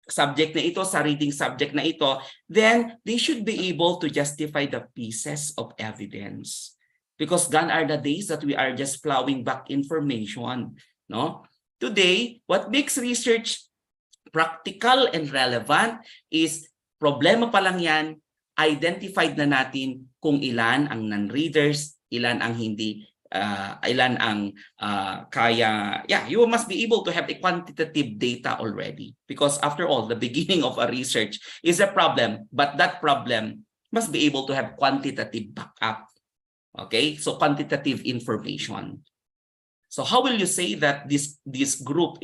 [SPEAKER 3] subject na ito, sa reading subject na ito, then they should be able to justify the pieces of evidence. Because gone are the days that we are just plowing back information. No? Today, what makes research practical and relevant is problema pa lang yan, identified na natin kung ilan ang non-readers, ilan ang hindi, ilan ang you must be able to have a quantitative data already, because after all, the beginning of a research is a problem, but that problem must be able to have quantitative backup. Okay, so quantitative information. So how will you say that this group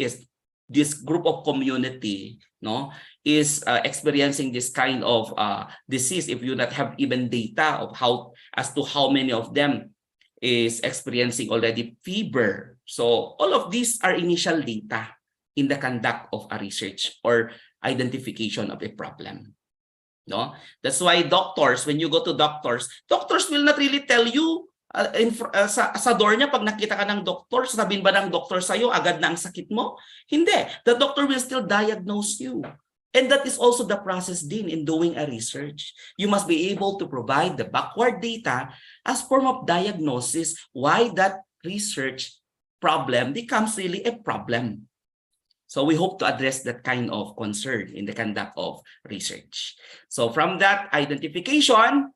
[SPEAKER 3] of community, no, is experiencing this kind of disease if you not have even data of as to how many of them is experiencing already fever? So all of these are initial data in the conduct of a research or identification of a problem. No, that's why doctors, when you go to doctors will not really tell you sa door niya, pag nakita ka ng doktor, sabihin ba ng doktor sa'yo agad na ang sakit mo? Hindi. The doctor will still diagnose you. And that is also the process din in doing a research. You must be able to provide the backward data as form of diagnosis why that research problem becomes really a problem. So we hope to address that kind of concern in the conduct of research. So from that identification,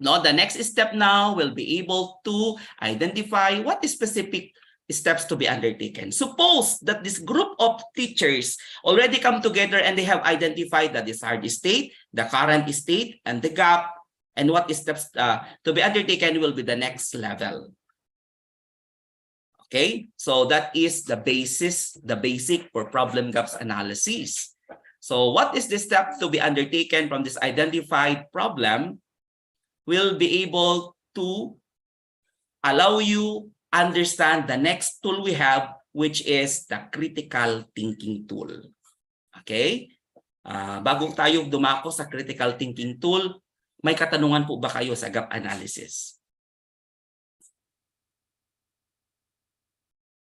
[SPEAKER 3] the next step now will be able to identify what is specific steps to be undertaken. Suppose that this group of teachers already come together and they have identified the desired state, the current state, and the gap, and what steps to be undertaken will be the next level. Okay, so that is the basic for problem gaps analysis. So what is the step to be undertaken from this identified problem will be able to allow you understand the next tool we have, which is the critical thinking tool. Okay? Bago tayo dumako sa critical thinking tool, may katanungan po ba kayo sa gap analysis?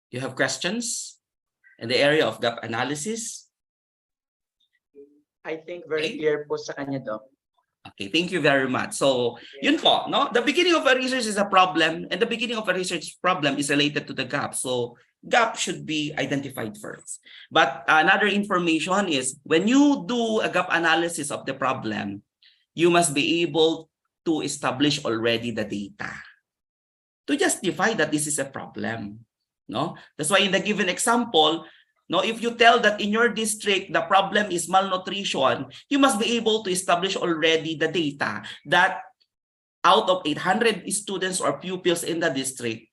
[SPEAKER 3] You have questions in the area of gap analysis?
[SPEAKER 1] I think very clear po sa kanya, Doc.
[SPEAKER 3] Okay, thank you very much. So, yun po, no? The beginning of a research is a problem, and the beginning of a research problem is related to the gap. So, gap should be identified first. But another information is, when you do a gap analysis of the problem, you must be able to establish already the data to justify that this is a problem. No? That's why in the given example, no, if you tell that in your district the problem is malnutrition, you must be able to establish already the data that out of 800 students or pupils in the district,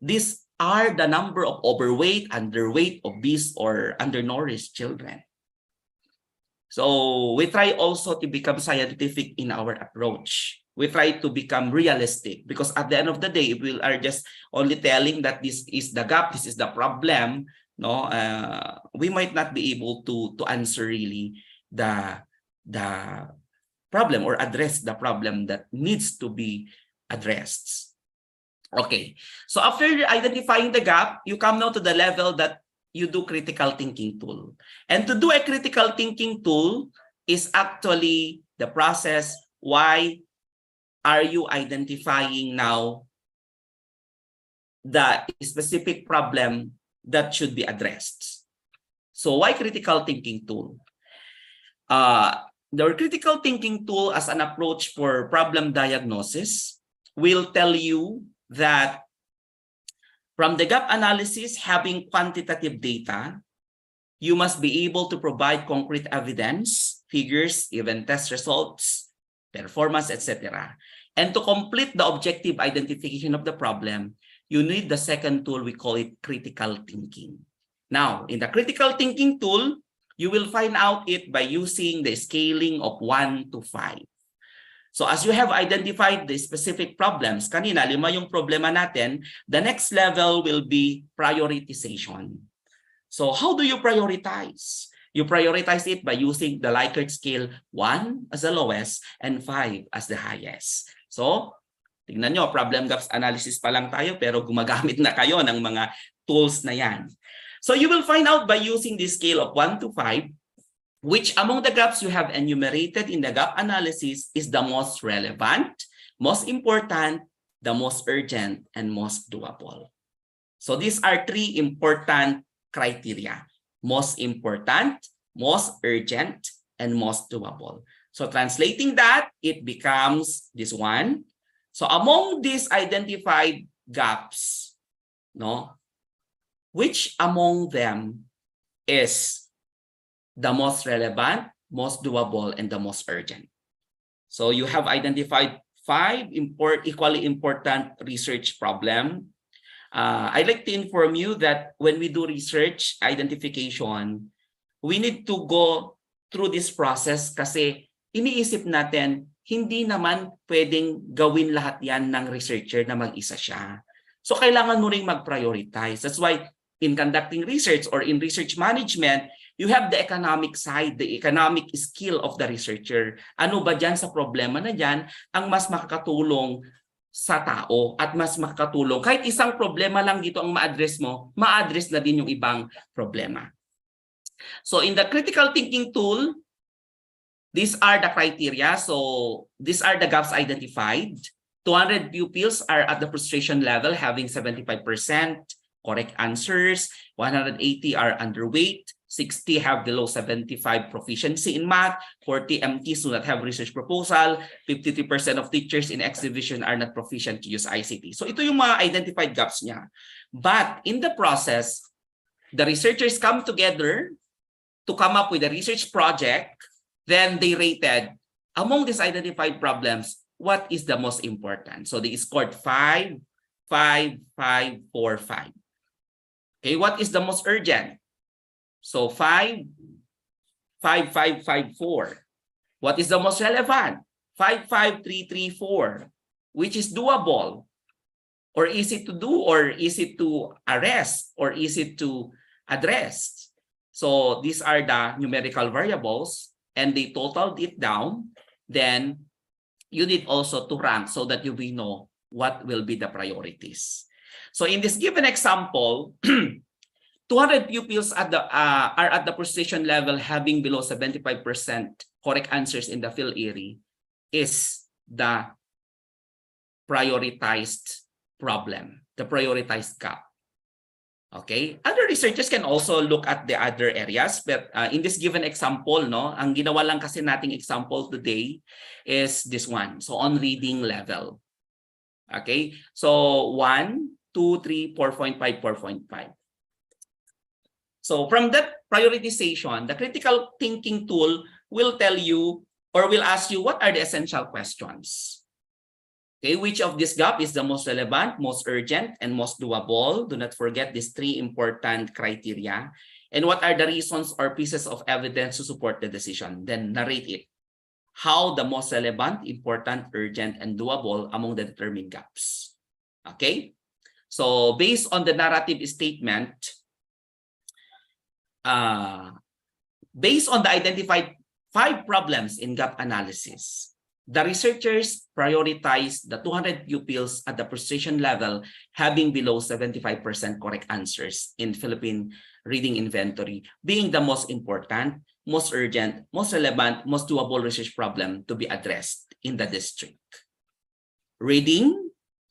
[SPEAKER 3] these are the number of overweight, underweight, obese, or undernourished children. So we try also to become scientific in our approach. We try to become realistic, because at the end of the day, if we are just only telling that this is the gap, this is the problem, no, we might not be able to answer really the problem or address the problem that needs to be addressed. Okay, so after identifying the gap, you come now to the level that you do critical thinking tool. And to do a critical thinking tool is actually the process. Why are you identifying now the specific problem that should be addressed? So why critical thinking tool? The critical thinking tool as an approach for problem diagnosis will tell you that from the gap analysis, having quantitative data, you must be able to provide concrete evidence, figures, even test results, performance, etc. And to complete the objective identification of the problem, you need the second tool, we call it critical thinking. Now, in the critical thinking tool, you will find out it by using the scaling of 1 to 5. So as you have identified the specific problems, kanina 5 yung problema natin, the next level will be prioritization. So how do you prioritize? You prioritize it by using the Likert scale, 1 as the lowest and 5 as the highest. So, tingnan nyo, problem gaps analysis pa lang tayo pero gumagamit na kayo ng mga tools na yan. So you will find out by using this scale of 1 to 5, which among the gaps you have enumerated in the gap analysis is the most relevant, most important, the most urgent, and most doable. So these are three important criteria: most important, most urgent, and most doable. So translating that, it becomes this one. So among these identified gaps, no, which among them is the most relevant, most doable, and the most urgent? So you have identified 5 equally important research problems. I'd like to inform you that when we do research identification, we need to go through this process kasi iniisip natin, hindi naman pwedeng gawin lahat yan ng researcher na mag-isa siya. So kailangan mo ring mag-prioritize. That's why in conducting research or in research management, you have the economic side, the economic skill of the researcher. Ano ba dyan sa problema na dyan ang mas makakatulong sa tao at mas makakatulong. Kahit isang problema lang dito ang ma-address mo, ma-address na din yung ibang problema. So in the critical thinking tool, these are the criteria. So these are the gaps identified. 200 pupils are at the frustration level having 75% correct answers. 180 are underweight. 60 have below 75 proficiency in math, 40 MTs do not have research proposal, 53% of teachers in X division are not proficient to use ICT. So ito yung mga identified gaps niya. But in the process, the researchers come together to come up with a research project. Then they rated among these identified problems, what is the most important? So they scored 5, 5, 5, 4, 5. Okay, what is the most urgent? So 5, 5, 5, 5, 4. What is the most relevant? 5, 5, 3, 3, 4. Which is doable? Or easy to do? Or easy to arrest? Or easy to address? So these are the numerical variables and they totaled it down. Then you need also to rank so that you will know what will be the priorities. So in this given example, 200 pupils are at the precision level having below 75% correct answers in the field area is the prioritized problem, the prioritized gap. Okay, other researchers can also look at the other areas, but in this given example, no, ang ginawa lang kasi nating example today is this one. So on reading level. Okay, so 1, 2, 3, 4.5, 4.5. So from that prioritization, the critical thinking tool will tell you or will ask you what are the essential questions. Okay, which of this gap is the most relevant, most urgent, and most doable? Do not forget these 3 important criteria. And what are the reasons or pieces of evidence to support the decision? Then narrate it. How the most relevant, important, urgent, and doable among the determined gaps. Okay? So based on the narrative statement, based on the identified 5 problems in gap analysis, the researchers prioritized the 200 pupils at the precision level having below 75% correct answers in Philippine reading inventory, being the most important, most urgent, most relevant, most doable research problem to be addressed in the district. Reading,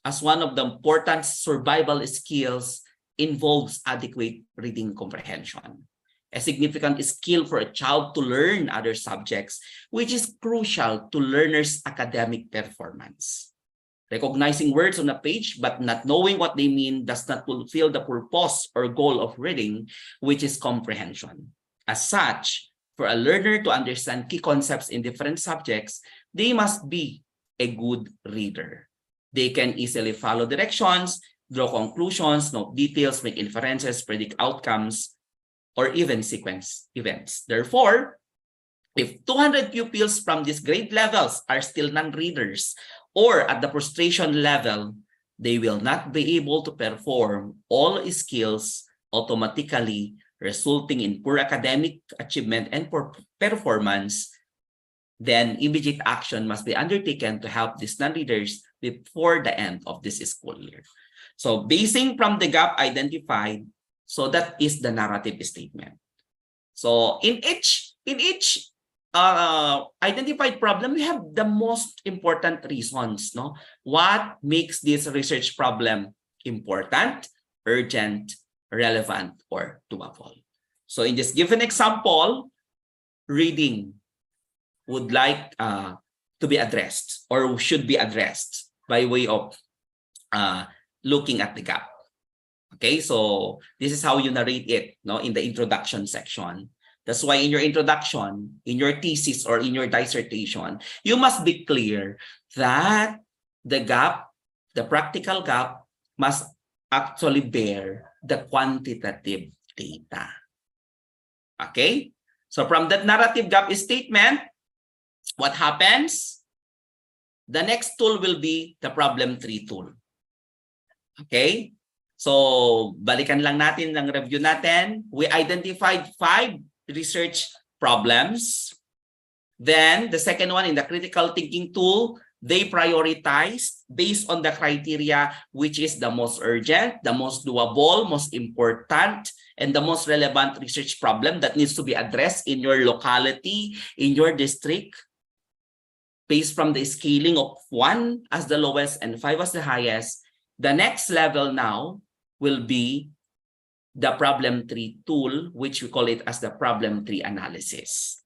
[SPEAKER 3] as one of the important survival skills, involves adequate reading comprehension. A significant skill for a child to learn other subjects, which is crucial to learners' academic performance. Recognizing words on a page but not knowing what they mean does not fulfill the purpose or goal of reading, which is comprehension. As such, for a learner to understand key concepts in different subjects, they must be a good reader. They can easily follow directions, draw conclusions, note details, make inferences, predict outcomes, or even sequence events. Therefore, if 200 pupils from these grade levels are still non-readers or at the frustration level, they will not be able to perform all skills automatically, resulting in poor academic achievement and poor performance. Then immediate action must be undertaken to help these non-readers before the end of this school year. So basing from the gap identified, So that is the narrative statement. So in each identified problem, we have the most important reasons. No, what makes this research problem important, urgent, relevant, or doable? So in this given example, reading would like to be addressed or should be addressed by way of looking at the gap. Okay, so this is how you narrate it, no, in the introduction section. That's why in your introduction, in your thesis, or in your dissertation, you must be clear that the gap, the practical gap, must actually bear the quantitative data. Okay, so from that narrative gap statement, what happens? The next tool will be the problem tree tool. Okay, so balikan lang natin ng review natin. We identified 5 research problems. Then the second one, in the critical thinking tool, they prioritized based on the criteria which is the most urgent, the most doable, most important, and the most relevant research problem that needs to be addressed in your locality, in your district, based from the scaling of 1 as the lowest and 5 as the highest. The next level now will be the problem tree tool, which we call it as the problem tree analysis.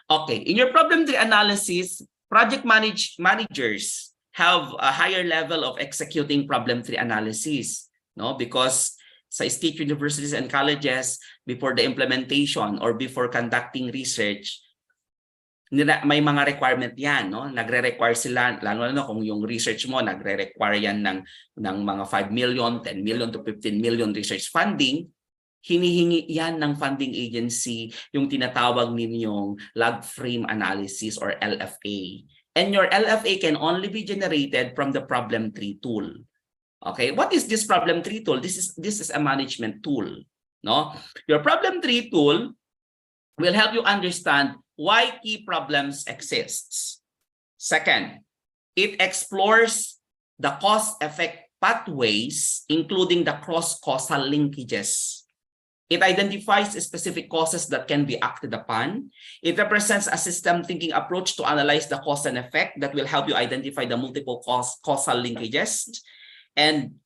[SPEAKER 3] Okay, in your problem tree analysis, project managers have a higher level of executing problem tree analysis, no? Because sa state universities and colleges, before the implementation or before conducting research, may mga requirement yan, no? Nagre-require sila, lalo na kung yung research mo, nagre-require yan ng mga 5 million, 10 million to 15 million research funding. Hinihingi yan ng funding agency yung tinatawag ninyong log frame analysis or LFA. And your LFA can only be generated from the problem tree tool. Okay, what is this problem tree tool? This is a management tool, no? Your problem tree tool will help you understand why key problems exists. Second, it explores the cause-effect pathways, including the cross-causal linkages. It identifies specific causes that can be acted upon. It represents a system thinking approach to analyze the cause and effect that will help you identify the multiple causal linkages. And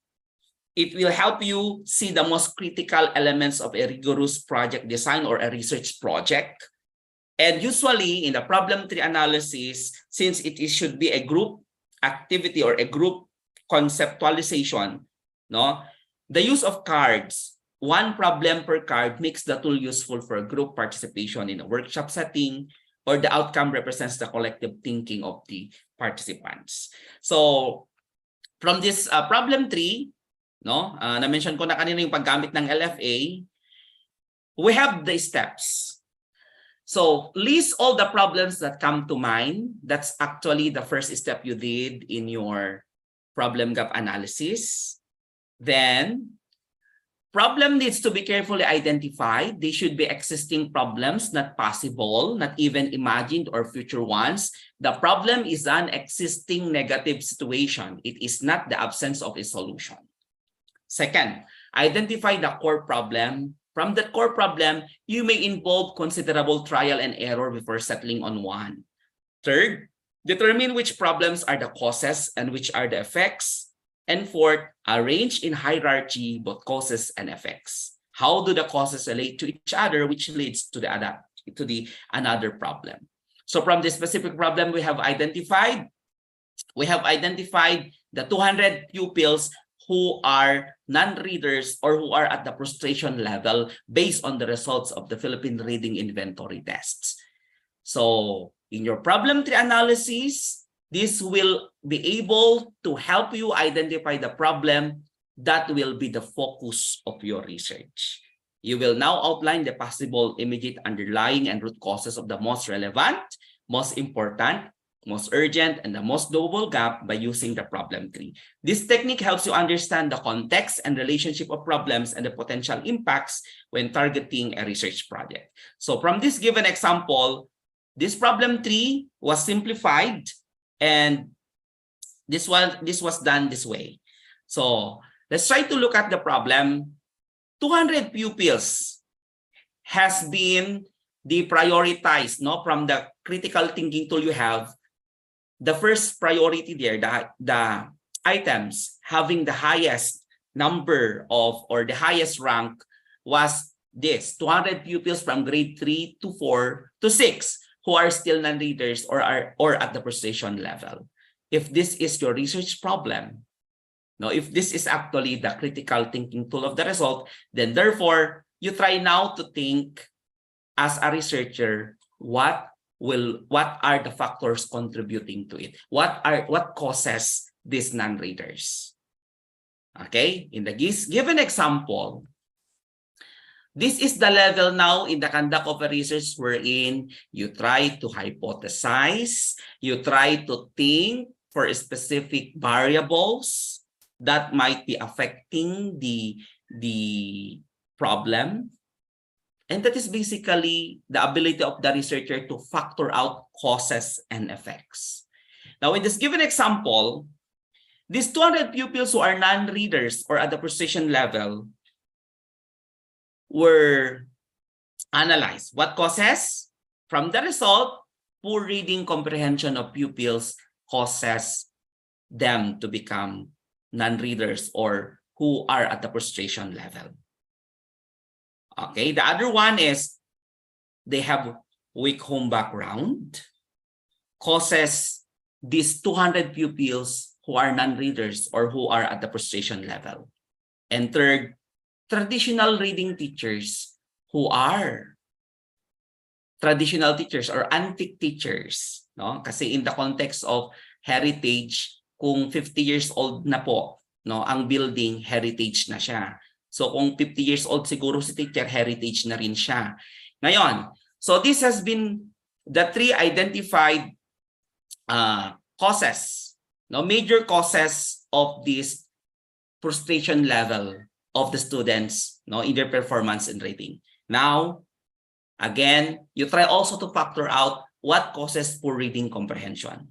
[SPEAKER 3] it will help you see the most critical elements of a rigorous project design or a research project. And usually in the problem tree analysis, since it should be a group activity or a group conceptualization, no, the use of cards, 1 problem per card, makes the tool useful for group participation in a workshop setting, or the outcome represents the collective thinking of the participants. So from this problem tree, no, na-mention ko na kanina yung paggamit ng LFA, we have the steps. So list all the problems that come to mind. That's actually the first step you did in your problem gap analysis. Then problem needs to be carefully identified. They should be existing problems, not possible, not even imagined or future ones. The problem is an existing negative situation. It is not the absence of a solution. Second, identify the core problem. From that core problem, you may involve considerable trial and error before settling on one. Third, determine which problems are the causes and which are the effects. And fourth, arrange in hierarchy both causes and effects. How do the causes relate to each other, which leads to another problem? So from this specific problem, we have identified the 200 pupils who are non-readers or who are at the prostration level based on the results of the Philippine Reading Inventory tests. So in your problem tree analysis, this will be able to help you identify the problem that will be the focus of your research. You will now outline the possible immediate underlying and root causes of the most relevant, most important, most urgent, and the most doable gap by using the problem tree. This technique helps you understand the context and relationship of problems and the potential impacts when targeting a research project. So from this given example, this problem tree was simplified and this was done this way. So let's try to look at the problem 200 pupils has been deprioritized, no, from the critical thinking tool you have. The first priority there, the items having the highest number of, or the highest rank, was this 200 pupils from grade 3 to 4 to 6 who are still non-readers or at the frustration level. If this is your research problem, no, if this is actually the critical thinking tool of the result, then therefore you try now to think as a researcher, what are the factors contributing to it? What causes these non-readers? Okay, in the given example, this is the level now in the conduct of a research wherein you try to hypothesize, you try to think for specific variables that might be affecting the problem. And that is basically the ability of the researcher to factor out causes and effects. Now, in this given example, these 200 pupils who are non-readers or at the precision level were analyzed. What causes? From the result, poor reading comprehension of pupils causes them to become non-readers or who are at the frustration level. Okay, the other one is they have weak home background, causes these 200 pupils who are non-readers or who are at the frustration level. And third, traditional reading teachers who are traditional teachers or antique teachers, no? Kasi in the context of heritage, kung 50 years old na po, no, ang building, heritage na siya. So kung 50 years old siguro si teacher, heritage na rin siya. Ngayon, so this has been the 3 identified causes, no, major causes of this frustration level of the students, no, in their performance in reading. Now, again, you try also to factor out what causes poor reading comprehension.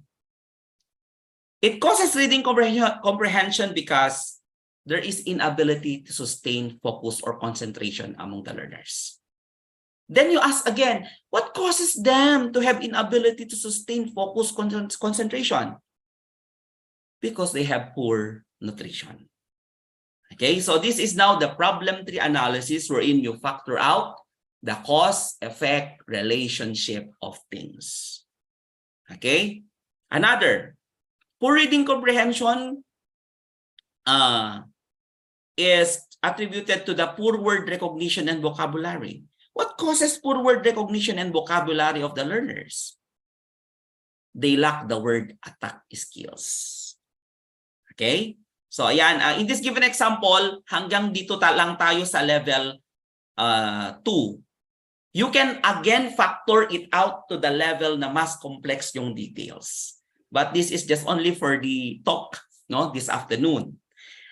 [SPEAKER 3] It causes reading comprehension because there is inability to sustain focus or concentration among the learners. Then you ask again, what causes them to have inability to sustain focus, concentration? Because they have poor nutrition. Okay, so this is now the problem tree analysis wherein you factor out the cause-effect relationship of things. Okay, another, poor reading comprehension is attributed to the poor word recognition and vocabulary. What causes poor word recognition and vocabulary of the learners? They lack the word attack skills. Okay? So ayan, in this given example, hanggang dito lang tayo sa level 2. You can again factor it out to the level na mas complex yung details. But this is just only for the talk, no, this afternoon.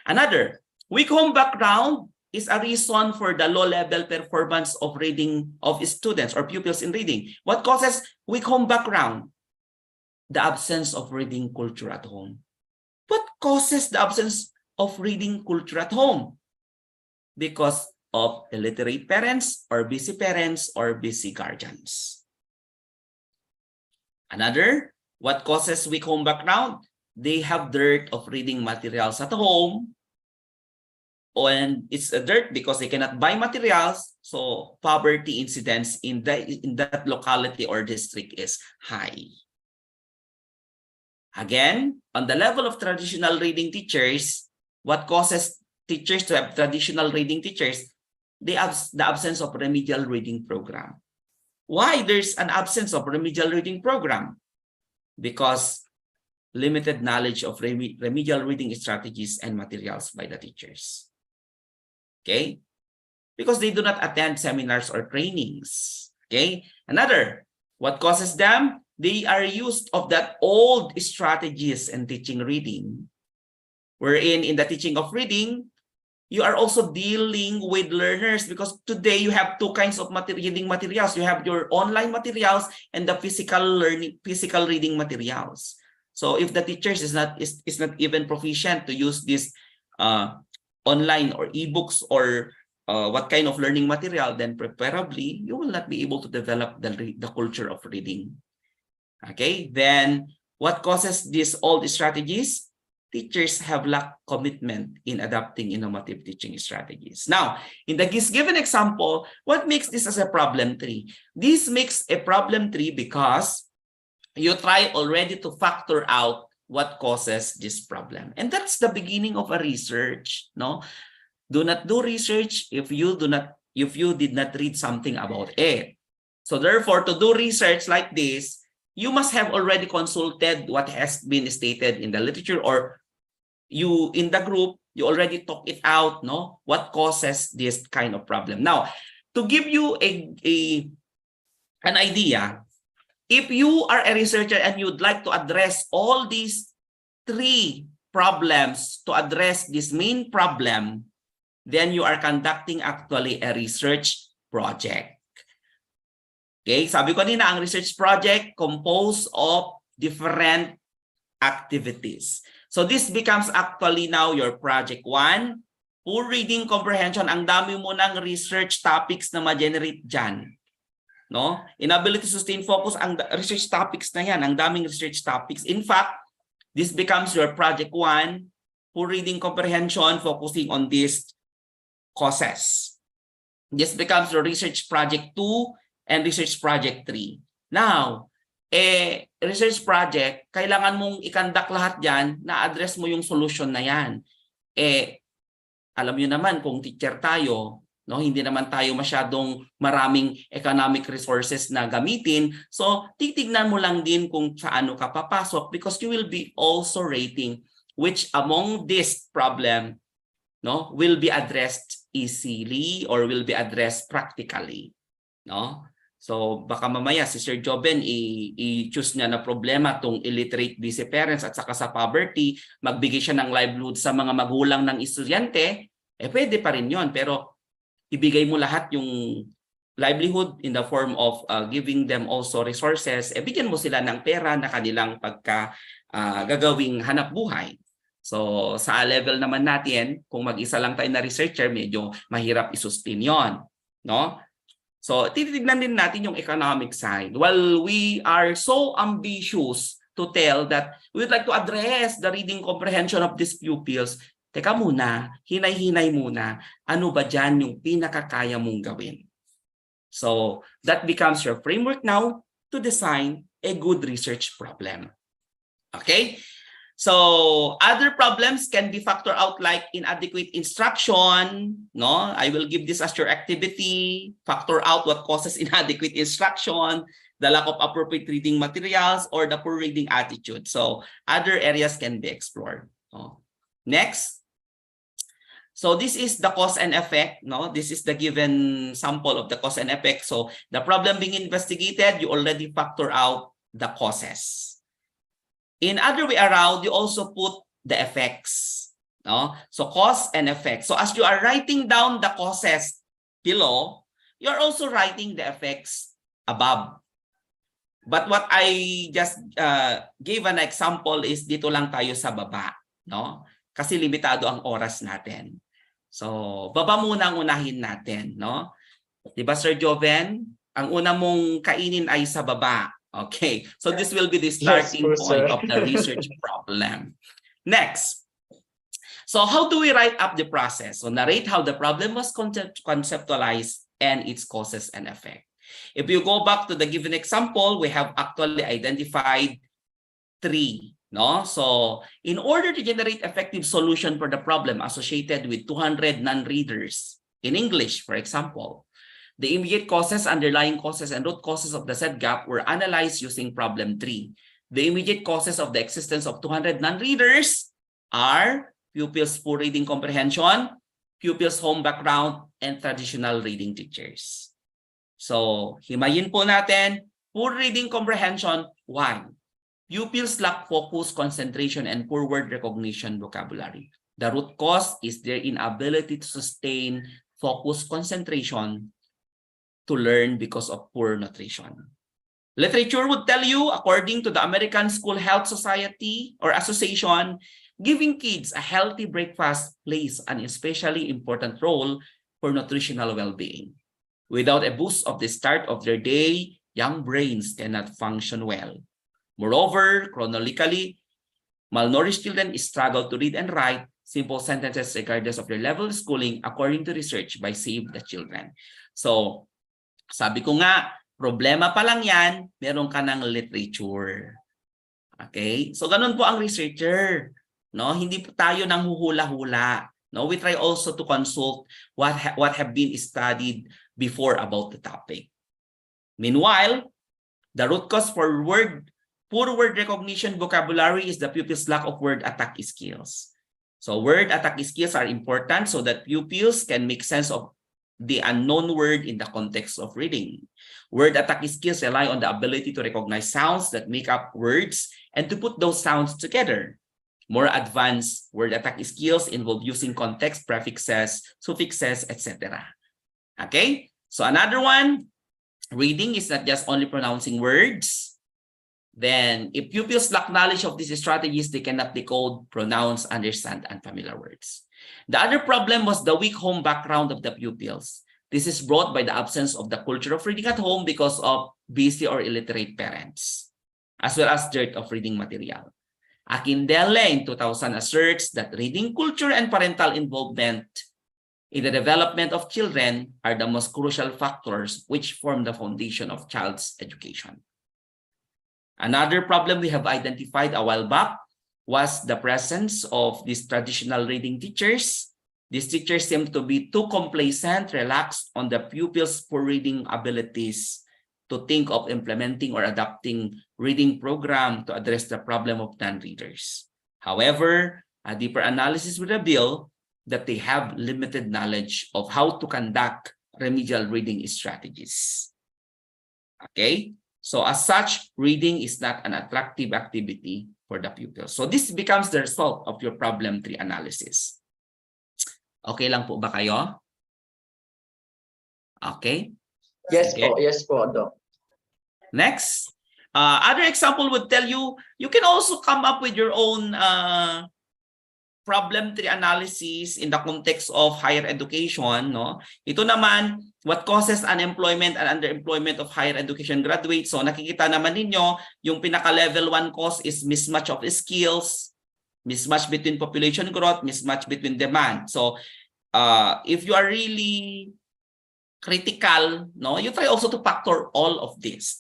[SPEAKER 3] Another, weak home background is a reason for the low-level performance of reading of students or pupils in reading. What causes weak home background? The absence of reading culture at home. What causes the absence of reading culture at home? Because of illiterate parents or busy guardians. Another, what causes weak home background? They have dearth of reading materials at home. And it's a dearth because they cannot buy materials. So poverty incidence in that locality or district is high. Again, on the level of traditional reading teachers, what causes teachers to have traditional reading teachers? They have the absence of remedial reading program. Why there's an absence of remedial reading program? Because limited knowledge of remedial reading strategies and materials by the teachers. Okay? Because they do not attend seminars or trainings. Okay? Another, what causes them? They are used of that old strategies in teaching reading, wherein in the teaching of reading, you are also dealing with learners because today you have 2 kinds of reading materials. You have your online materials and the physical reading materials. So if the teacher is not even proficient to use this online or ebooks or what kind of learning material, then preferably you will not be able to develop the culture of reading. Okay, then what causes all these strategies? Teachers have lacked commitment in adopting innovative teaching strategies. Now, in the given example, what makes this as a problem tree? This makes a problem tree because you try already to factor out what causes this problem. And that's the beginning of a research, no? Do not do research if you did not read something about it. So therefore, to do research like this, you must have already consulted what has been stated in the literature, or you in the group, you already talk it out, no? What causes this kind of problem? Now, to give you an idea, if you are a researcher and you'd like to address all these 3 problems to address this main problem, then you are conducting actually a research project. Okay, sabi ko nina, ang research project composed of different activities. So this becomes actually now your project 1, poor reading comprehension. Ang dami mo ng research topics na ma-generate dyan. No? Inability to sustain focus, ang research topics na yan, ang daming research topics. In fact, this becomes your project 1, poor reading comprehension, focusing on these causes. This becomes your research project 2 and research project 3. Now, research project, kailangan mong i-conduct lahat yan, na-address mo yung solution na yan. Alam nyo naman, kung teacher tayo, no, hindi naman tayo masyadong maraming economic resources na gamitin. So, titignan mo lang din kung saano ka papasok, because you will be also rating which among this problem, no, will be addressed easily or will be addressed practically. No? So baka mamaya si Sir Joven i-choose niya na problema tong illiterate busy parents at saka sa poverty, magbigay siya ng livelihood sa mga magulang ng estudyante, pwede pa rin yon. Pero ibigay mo lahat yung livelihood in the form of giving them also resources, bigyan mo sila ng pera na kanilang gagawing hanap buhay. So sa level naman natin, kung mag-isa lang tayo na researcher, medyo mahirap i-sustain yon, no? So titignan din natin yung economic side. While we are so ambitious to tell that we would like to address the reading comprehension of these pupils, teka muna, hinay-hinay muna, ano ba dyan yung pinakakaya mong gawin? So that becomes your framework now to design a good research problem. Okay? So other problems can be factored out like inadequate instruction, no? I will give this as your activity. Factor out what causes inadequate instruction, the lack of appropriate reading materials, or the poor reading attitude. So other areas can be explored. Next. So this is the cause and effect, no? This is the given sample of the cause and effect. So the problem being investigated, you already factor out the causes. In other way around, you also put the effects, no? So cause and effect. So as you are writing down the causes below, you are also writing the effects above. But what I just gave an example is dito lang tayo sa baba, no? Kasi limitado ang oras natin. So baba muna ang unahin natin, no? Diba Sir Joven? Ang una mong kainin ay sa baba. Okay, so this will be the starting point of the research problem. Next, so how do we write up the process? So narrate how the problem was conceptualized and its causes and effect. If you go back to the given example, we have actually identified 3. No? So in order to generate effective solution for the problem associated with 200 non-readers in English, for example, the immediate causes, underlying causes, and root causes of the said gap were analyzed using problem 3. The immediate causes of the existence of 200 non-readers are pupils' poor reading comprehension, pupils' home background, and traditional reading teachers. So, himayin po natin, poor reading comprehension, 1. Pupils lack focus, concentration, and poor word recognition vocabulary. The root cause is their inability to sustain focus, concentration, to learn because of poor nutrition. Literature would tell you, according to the American School Health Society or Association, giving kids a healthy breakfast plays an especially important role for nutritional well-being. Without a boost of the start of their day, young brains cannot function well. Moreover, chronologically, malnourished children struggle to read and write simple sentences regardless of their level of schooling, according to research by Save the Children. So, sabi ko nga, problema pa lang yan, meron ka ng literature. Okay? So, ganun po ang researcher. No? Hindi po tayo nang huhula-hula. No? We try also to consult what have been studied before about the topic. Meanwhile, the root cause for poor word recognition vocabulary is the pupils' lack of word attack skills. So word attack skills are important so that pupils can make sense of the unknown word in the context of reading. Word attack skills rely on the ability to recognize sounds that make up words and to put those sounds together. More advanced word attack skills involve using context, prefixes, suffixes, etc. Okay? So another one, reading is not just only pronouncing words. Then, if pupils lack knowledge of these strategies, they cannot decode, pronounce, understand unfamiliar words. The other problem was the weak home background of the pupils. This is brought by the absence of the culture of reading at home because of busy or illiterate parents, as well as dearth of reading material. Akindele in 2000 asserts that reading culture and parental involvement in the development of children are the most crucial factors which form the foundation of child's education. Another problem we have identified a while back was the presence of these traditional reading teachers. These teachers seem to be too complacent, relaxed on the pupils' poor reading abilities to think of implementing or adapting reading program to address the problem of non-readers. However, a deeper analysis will reveal that they have limited knowledge of how to conduct remedial reading strategies. Okay? So as such, reading is not an attractive activity for the pupils. So this becomes the result of your problem tree analysis. Okay lang po ba kayo? Okay?
[SPEAKER 1] Yes
[SPEAKER 3] Sige.
[SPEAKER 1] po, yes po, Doc.
[SPEAKER 3] Next. Other example would tell you, you can also come up with your own problem tree analysis in the context of higher education. No? Ito naman, what causes unemployment and underemployment of higher education graduates. So nakikita naman ninyo, yung pinaka-level 1 cause is mismatch of skills, mismatch between population growth, mismatch between demand. So if you are really critical, no, you try also to factor all of this.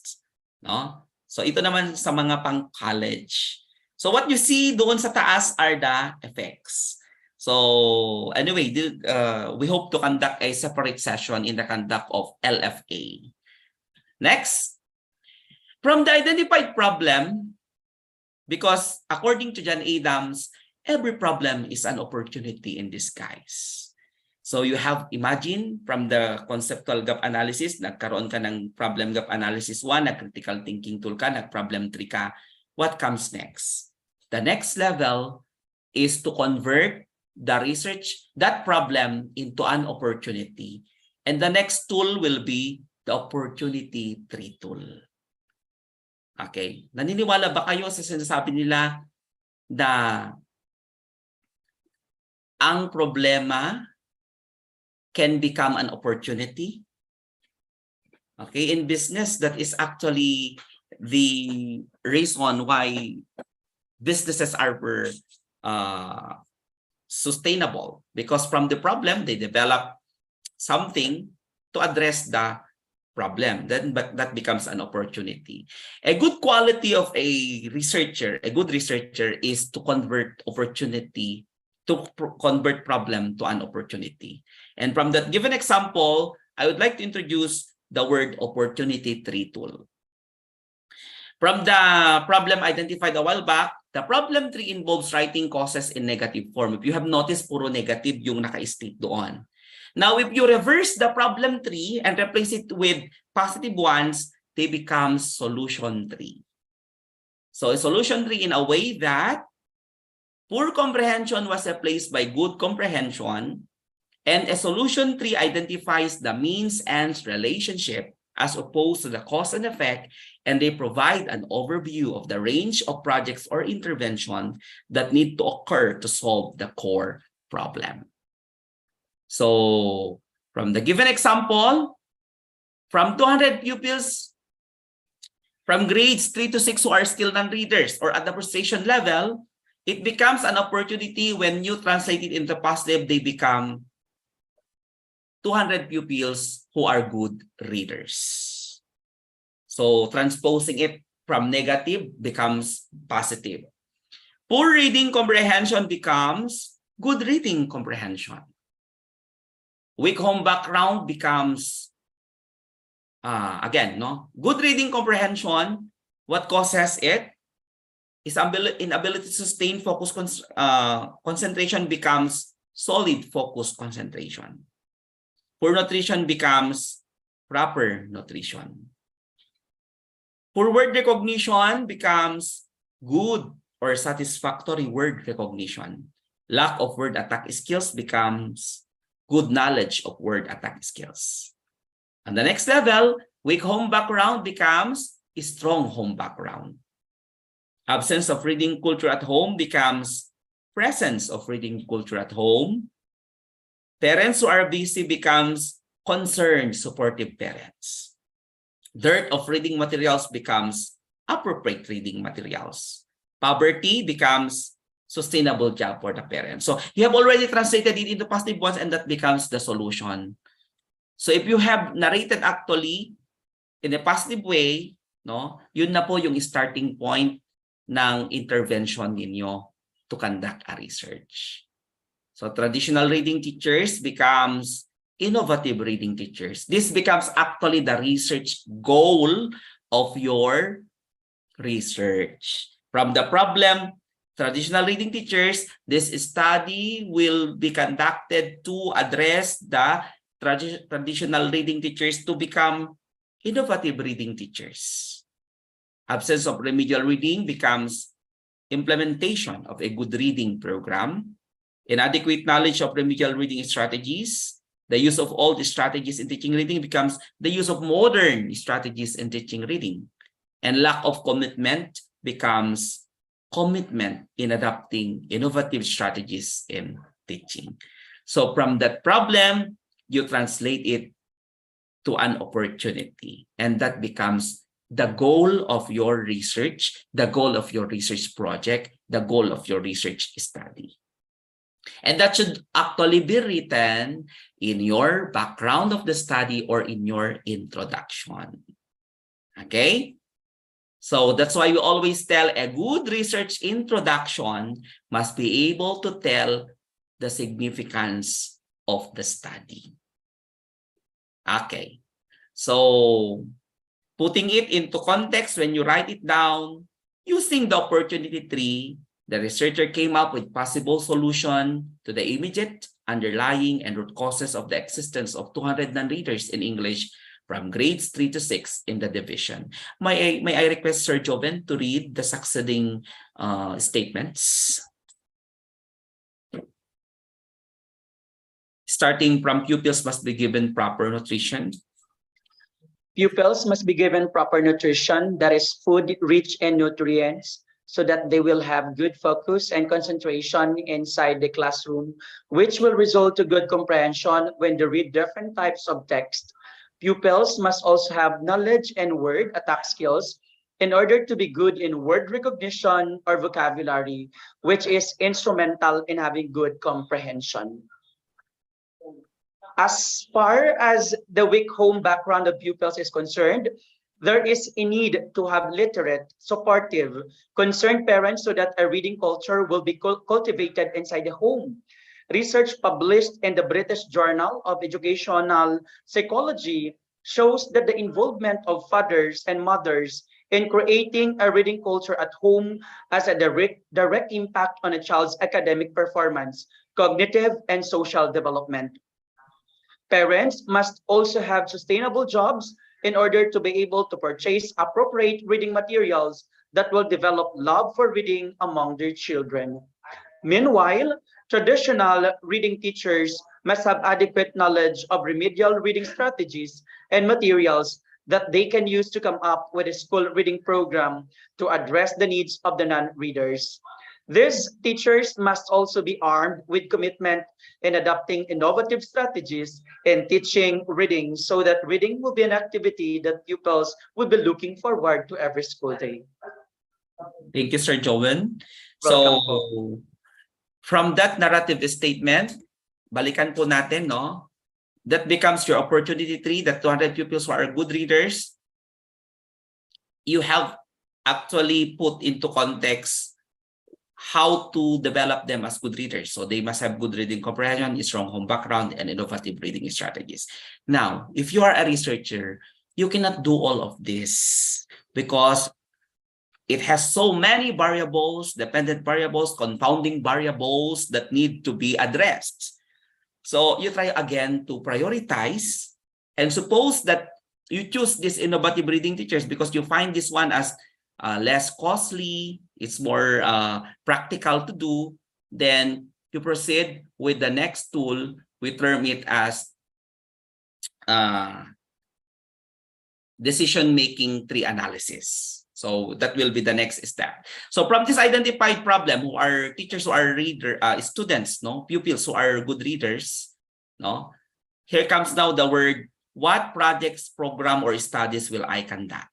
[SPEAKER 3] No? So ito naman sa mga pang-college. So what you see doon sa taas are the effects. So anyway, we hope to conduct a separate session in the conduct of LFA. Next, from the identified problem, because according to John Adams, every problem is an opportunity in disguise. So you have, imagine, from the conceptual gap analysis, nagkaroon ka ng problem gap analysis 1, nag-critical thinking tool ka, nag-problem tree ka. What comes next? The next level is to convert the research, that problem, into an opportunity. And the next tool will be the opportunity tree tool. Okay. Naniniwala ba kayo sa sinasabi nila na ang problema can become an opportunity? Okay. In business, that is actually the reason why businesses are sustainable, because from the problem they develop something to address the problem. Then that becomes an opportunity. A good quality of a researcher, a good researcher, is to convert opportunity, to convert problem to an opportunity. And from that given example, I would like to introduce the word opportunity tree tool. From the problem identified a while back, the problem tree involves writing causes in negative form. If you have noticed, puro negative yung naka-state doon. Now, if you reverse the problem tree and replace it with positive ones, they become solution tree. So a solution tree in a way that poor comprehension was replaced by good comprehension, and a solution tree identifies the means-ends relationship as opposed to the cause and effect, and they provide an overview of the range of projects or interventions that need to occur to solve the core problem. So From the given example, from 200 pupils, from grades 3 to 6 who are still non-readers or at the frustration level, it becomes an opportunity when you translate it into positive, they become 200 pupils who are good readers. So transposing it from negative becomes positive. Poor reading comprehension becomes good reading comprehension. Weak home background becomes, good reading comprehension. What causes it is inability to sustain focus concentration becomes solid focus concentration. Poor nutrition becomes proper nutrition. Poor word recognition becomes good or satisfactory word recognition. Lack of word attack skills becomes good knowledge of word attack skills. On the next level, weak home background becomes a strong home background. Absence of reading culture at home becomes presence of reading culture at home. Parents who are busy becomes concerned, supportive parents. Dearth of reading materials becomes appropriate reading materials. Poverty becomes sustainable job for the parents. So you have already translated it into positive ones and that becomes the solution. So if you have narrated actually in a positive way, no, yun na po yung starting point ng intervention ninyo to conduct a research. So traditional reading teachers becomes innovative reading teachers. This becomes actually the research goal of your research. From the problem, traditional reading teachers, this study will be conducted to address the traditional reading teachers to become innovative reading teachers. Absence of remedial reading becomes implementation of a good reading program. Inadequate knowledge of remedial reading strategies. The use of old strategies in teaching reading becomes the use of modern strategies in teaching reading. And lack of commitment becomes commitment in adopting innovative strategies in teaching. So from that problem, you translate it to an opportunity. And that becomes the goal of your research, the goal of your research project, the goal of your research study. And that should actually be written in your background of the study or in your introduction. Okay? So that's why we always tell a good research introduction must be able to tell the significance of the study. Okay. So putting it into context when you write it down, using the opportunity tree, the researcher came up with possible solution to the immediate, underlying, and root causes of the existence of 200 non-readers in English from grades 3 to 6 in the division. May I request Sir Joven to read the succeeding statements? Starting from pupils must be given proper nutrition.
[SPEAKER 1] Pupils must be given proper nutrition, that is food rich in nutrients, so that they will have good focus and concentration inside the classroom, which will result to good comprehension when they read different types of text. Pupils must also have knowledge and word attack skills in order to be good in word recognition or vocabulary, which is instrumental in having good comprehension. As far as the weak home background of pupils is concerned, there is a need to have literate, supportive, concerned parents so that a reading culture will be cultivated inside the home. Research published in the British Journal of Educational Psychology shows that the involvement of fathers and mothers in creating a reading culture at home has a direct impact on a child's academic performance, cognitive, and social development. Parents must also have sustainable jobs in order to be able to purchase appropriate reading materials that will develop love for reading among their children. Meanwhile, traditional reading teachers must have adequate knowledge of remedial reading strategies and materials that they can use to come up with a school reading program to address the needs of the non-readers. These teachers must also be armed with commitment in adopting innovative strategies in teaching reading so that reading will be an activity that pupils will be looking forward to every school day.
[SPEAKER 3] Thank you, Sir Joven.
[SPEAKER 1] Welcome
[SPEAKER 3] So,
[SPEAKER 1] po.
[SPEAKER 3] from that narrative statement, balikan po natin, no? That becomes your opportunity tree, that 200 pupils who are good readers. You have actually put into context how to develop them as good readers. So they must have good reading comprehension, strong home background, and innovative reading strategies. Now, if you are a researcher, you cannot do all of this because it has so many variables, dependent variables, confounding variables that need to be addressed. So you try again to prioritize, and suppose that you choose these innovative reading teachers because you find this one as less costly, it's more practical to do, then you proceed with the next tool. We term it as decision-making tree analysis. So that will be the next step. So from this identified problem, who are teachers who are students, no, pupils who are good readers, no, here comes now the word, what projects, program, or studies will I conduct?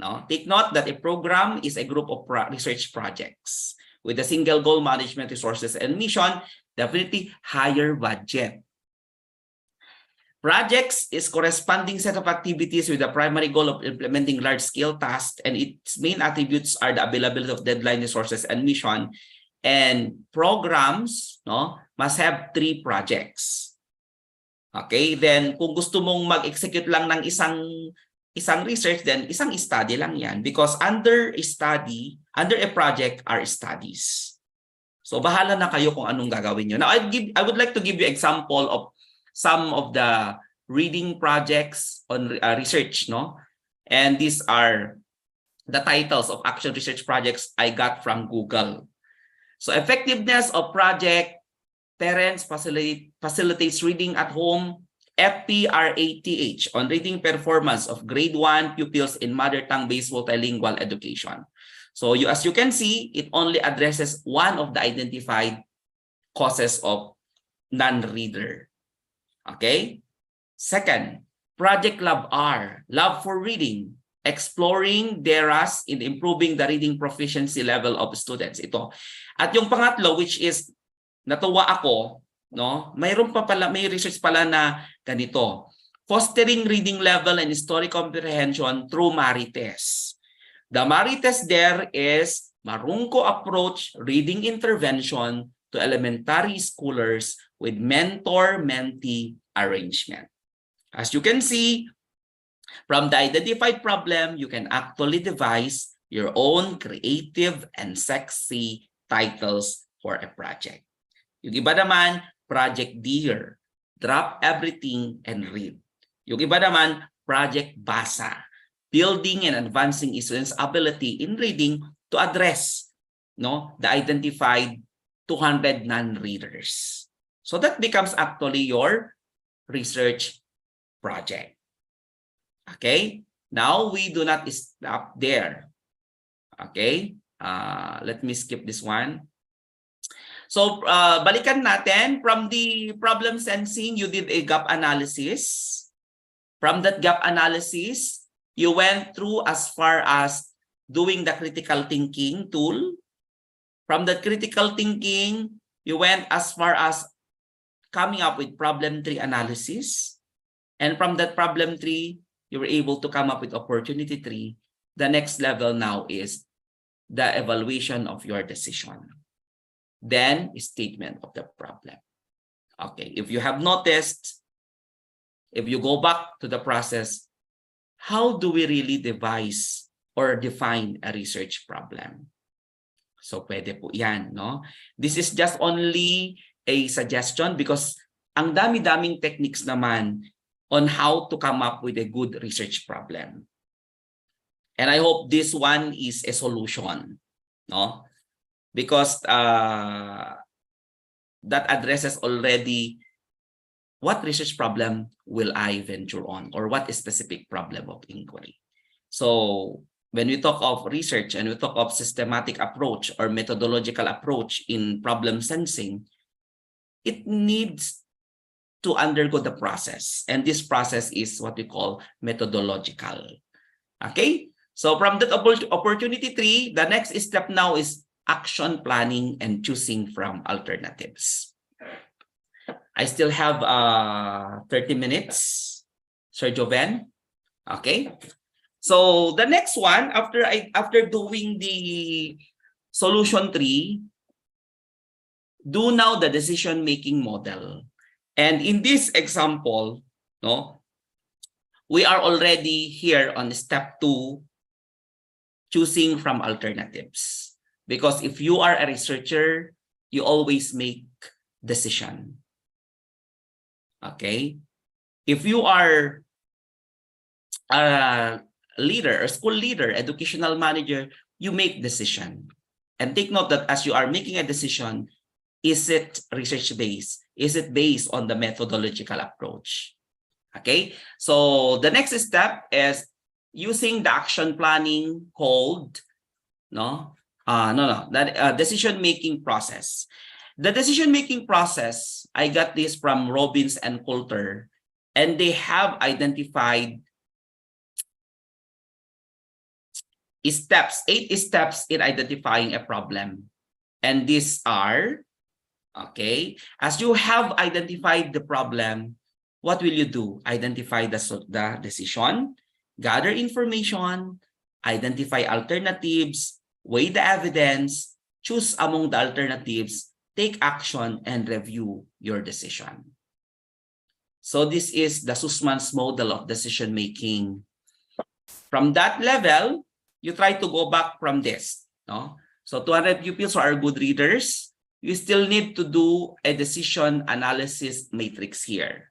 [SPEAKER 3] No, take note that a program is a group of research projects with a single goal, management, resources, and mission, definitely higher budget. Projects is corresponding set of activities with the primary goal of implementing large-scale tasks, and its main attributes are the availability of deadline, resources, and mission. And programs, no, must have 3 projects. Okay, then kung gusto mong mag-execute lang ng isang research, then isang study lang yan, because under a project are studies. So bahala na kayo kung anong gagawin nyo. Now I would like to give you example of some of the reading projects on research, no? And these are the titles of action research projects I got from Google. So effectiveness of project, parents facilitates reading at home, FPRATH on reading performance of grade 1 pupils in mother tongue-based multilingual education. So as you can see, it only addresses one of the identified causes of non-reader. Okay? Second, Project Lab R, Lab for Reading, exploring DERAS in improving the reading proficiency level of students. Ito. At yung pangatlo, which is natuwa ako, no? May research pala na ganito. Fostering reading level and story comprehension through Marites. The Marites there is Marungko approach reading intervention to elementary schoolers with mentor-mentee arrangement. As you can see, from the identified problem, you can actually devise your own creative and sexy titles for a project. Yung iba naman, Project Dear, Drop Everything and Read. Yung iba naman, Project Basa, building and advancing students' ability in reading to address, no, the identified 200 non-readers. So that becomes actually your research project. Okay? Now we do not stop there. Okay? Let me skip this one. So, balikan natin. From the problem sensing, you did a gap analysis. From that gap analysis, you went through as far as doing the critical thinking tool. From the critical thinking, you went as far as coming up with problem tree analysis. And from that problem tree, you were able to come up with opportunity tree. The next level now is the evaluation of your decision. Then, statement of the problem. Okay, if you have noticed, if you go back to the process, how do we really devise or define a research problem? So, pwede po yan, no? This is just only a suggestion because ang dami-daming techniques naman on how to come up with a good research problem. And I hope this one is a solution, no? Because that addresses already what research problem will I venture on or what is specific problem of inquiry. So when we talk of research and we talk of systematic approach or methodological approach in problem sensing, it needs to undergo the process. And this process is what we call methodological. Okay? So from that opportunity tree, the next step now is action planning and choosing from alternatives. I still have 30 minutes, Sir Joven. Okay? So the next one, after doing the solution tree, do now the decision-making model. And in this example, no, we are already here on step 2, choosing from alternatives. Because if you are a researcher, you always make decision. Okay? If you are a leader, a school leader, educational manager, you make decision. And take note that as you are making a decision, is it research-based? Is it based on the methodological approach? Okay, so the next step is using the action planning called decision-making process. The decision-making process, I got this from Robbins and Coulter, and they have identified 8 steps in identifying a problem. And these are, okay, as you have identified the problem, what will you do? Identify the decision, gather information, identify alternatives, weigh the evidence, choose among the alternatives, take action, and review your decision. So this is the Sussman's model of decision-making. From that level, you try to go back from this. No? So 200 pupils are good readers. You still need to do a decision analysis matrix here.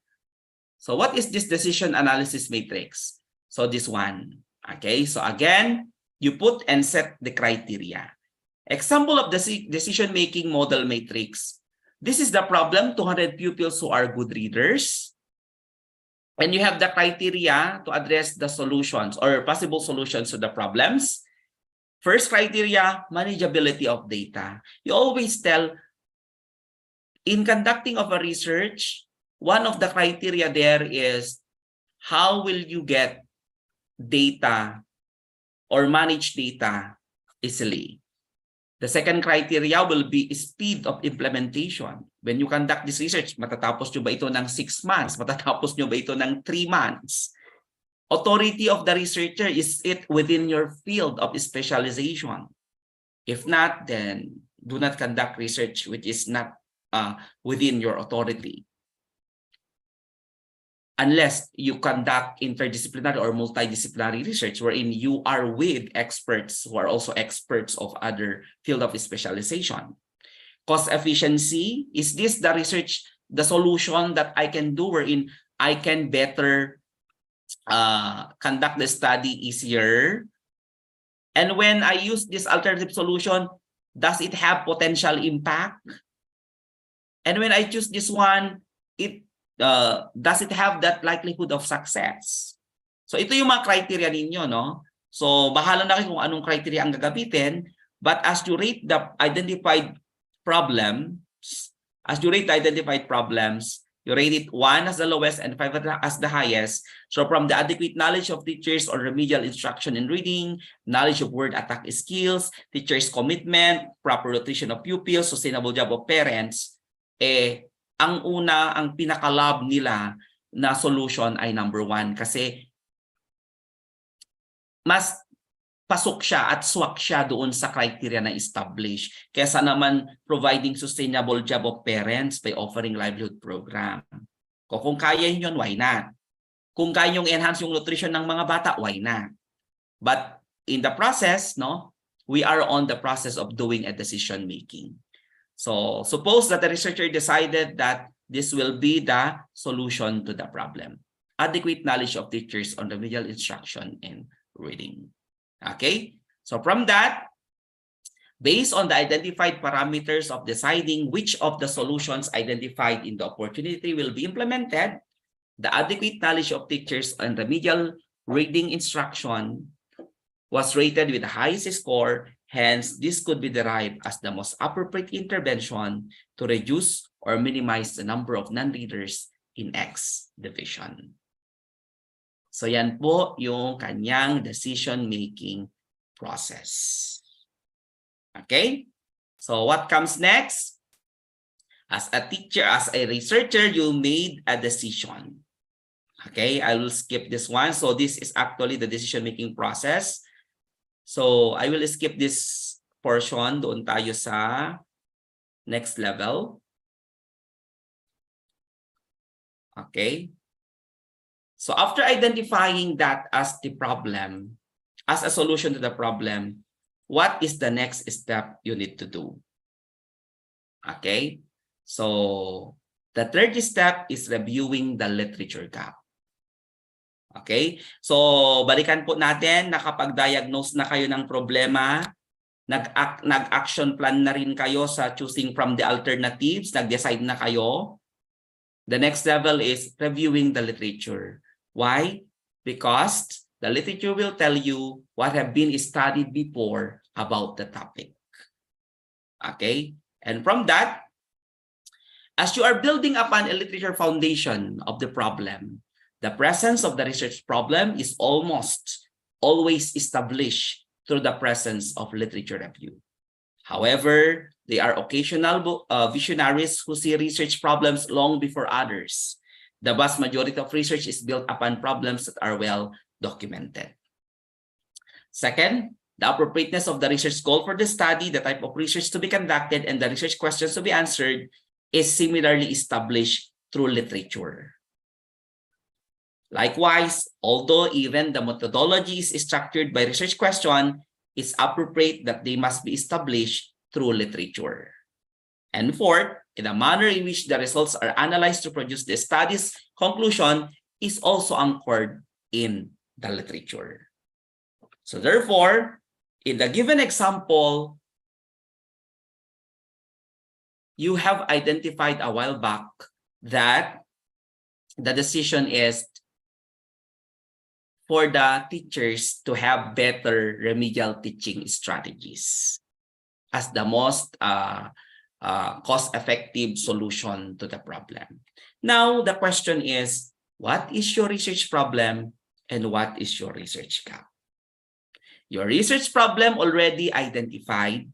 [SPEAKER 3] So what is this decision analysis matrix? So this one. Okay, so again, you put and set the criteria. Example of the decision-making model matrix. This is the problem, 200 pupils who are good readers. And you have the criteria to address the solutions or possible solutions to the problems. First criteria, manageability of data. You always tell, in conducting of a research, one of the criteria there is how will you get data or manage data easily. The second criteria will be speed of implementation. When you conduct this research, matatapos nyo ba ito ng 6 months? Matatapos nyo ba ito ng 3 months? Authority of the researcher, is it within your field of specialization? If not, then do not conduct research which is not within your authority. Unless you conduct interdisciplinary or multidisciplinary research wherein you are with experts who are also experts of other field of specialization. Cost efficiency, is this the research, the solution that I can do wherein I can better conduct the study easier? And when I use this alternative solution, does it have potential impact? And when I choose this one, does it have that likelihood of success? So ito yung mga criteria ninyo, no? So bahala na kayo kung anong criteria ang gagamitin, but as you rate the identified problems, you rate it 1 as the lowest and 5 as the highest. So from the adequate knowledge of teachers on remedial instruction and reading, knowledge of word attack skills, teachers' commitment, proper rotation of pupils, sustainable job of parents, ang pinaka-love nila na solution ay number 1 kasi mas pasok siya at swak siya doon sa criteria na established kaysa naman providing sustainable job of parents by offering livelihood program. Kung kaya yun, why not? Kung kaya yung enhance yung nutrition ng mga bata, why not? But in the process, no, we are on the process of doing a decision making. So suppose that the researcher decided that this will be the solution to the problem. Adequate knowledge of teachers on remedial instruction and reading. Okay, so from that, based on the identified parameters of deciding which of the solutions identified in the opportunity will be implemented, the adequate knowledge of teachers on remedial reading instruction, was rated with the highest score. Hence, this could be derived as the most appropriate intervention to reduce or minimize the number of non-readers in X division. So yan po yung kanyang decision-making process. Okay? So what comes next? As a teacher, as a researcher, you made a decision. Okay, I will skip this one. So this is actually the decision-making process. So I will skip this portion. Doon tayo sa next level. Okay. So after identifying that as the problem, as a solution to the problem, what is the next step you need to do? Okay. So the third step is reviewing the literature gap. Okay? So, balikan po natin na kapag diagnose na kayo ng problema, nag-action plan na rin kayo sa choosing from the alternatives, nag-decide na kayo. The next level is reviewing the literature. Why? Because the literature will tell you what have been studied before about the topic. Okay? And from that, as you are building upon a literature foundation of the problem, the presence of the research problem is almost always established through the presence of literature review. However, there are occasional visionaries who see research problems long before others. The vast majority of research is built upon problems that are well documented. Second, the appropriateness of the research goal for the study, the type of research to be conducted, and the research questions to be answered is similarly established through literature. Likewise, although even the methodology is structured by research question, it's appropriate that they must be established through literature. And fourth, in the manner in which the results are analyzed to produce the study's conclusion is also anchored in the literature. So therefore, in the given example, you have identified a while back that the decision is for the teachers to have better remedial teaching strategies as the most cost-effective solution to the problem. Now, the question is, what is your research problem and what is your research gap? Your research problem already identified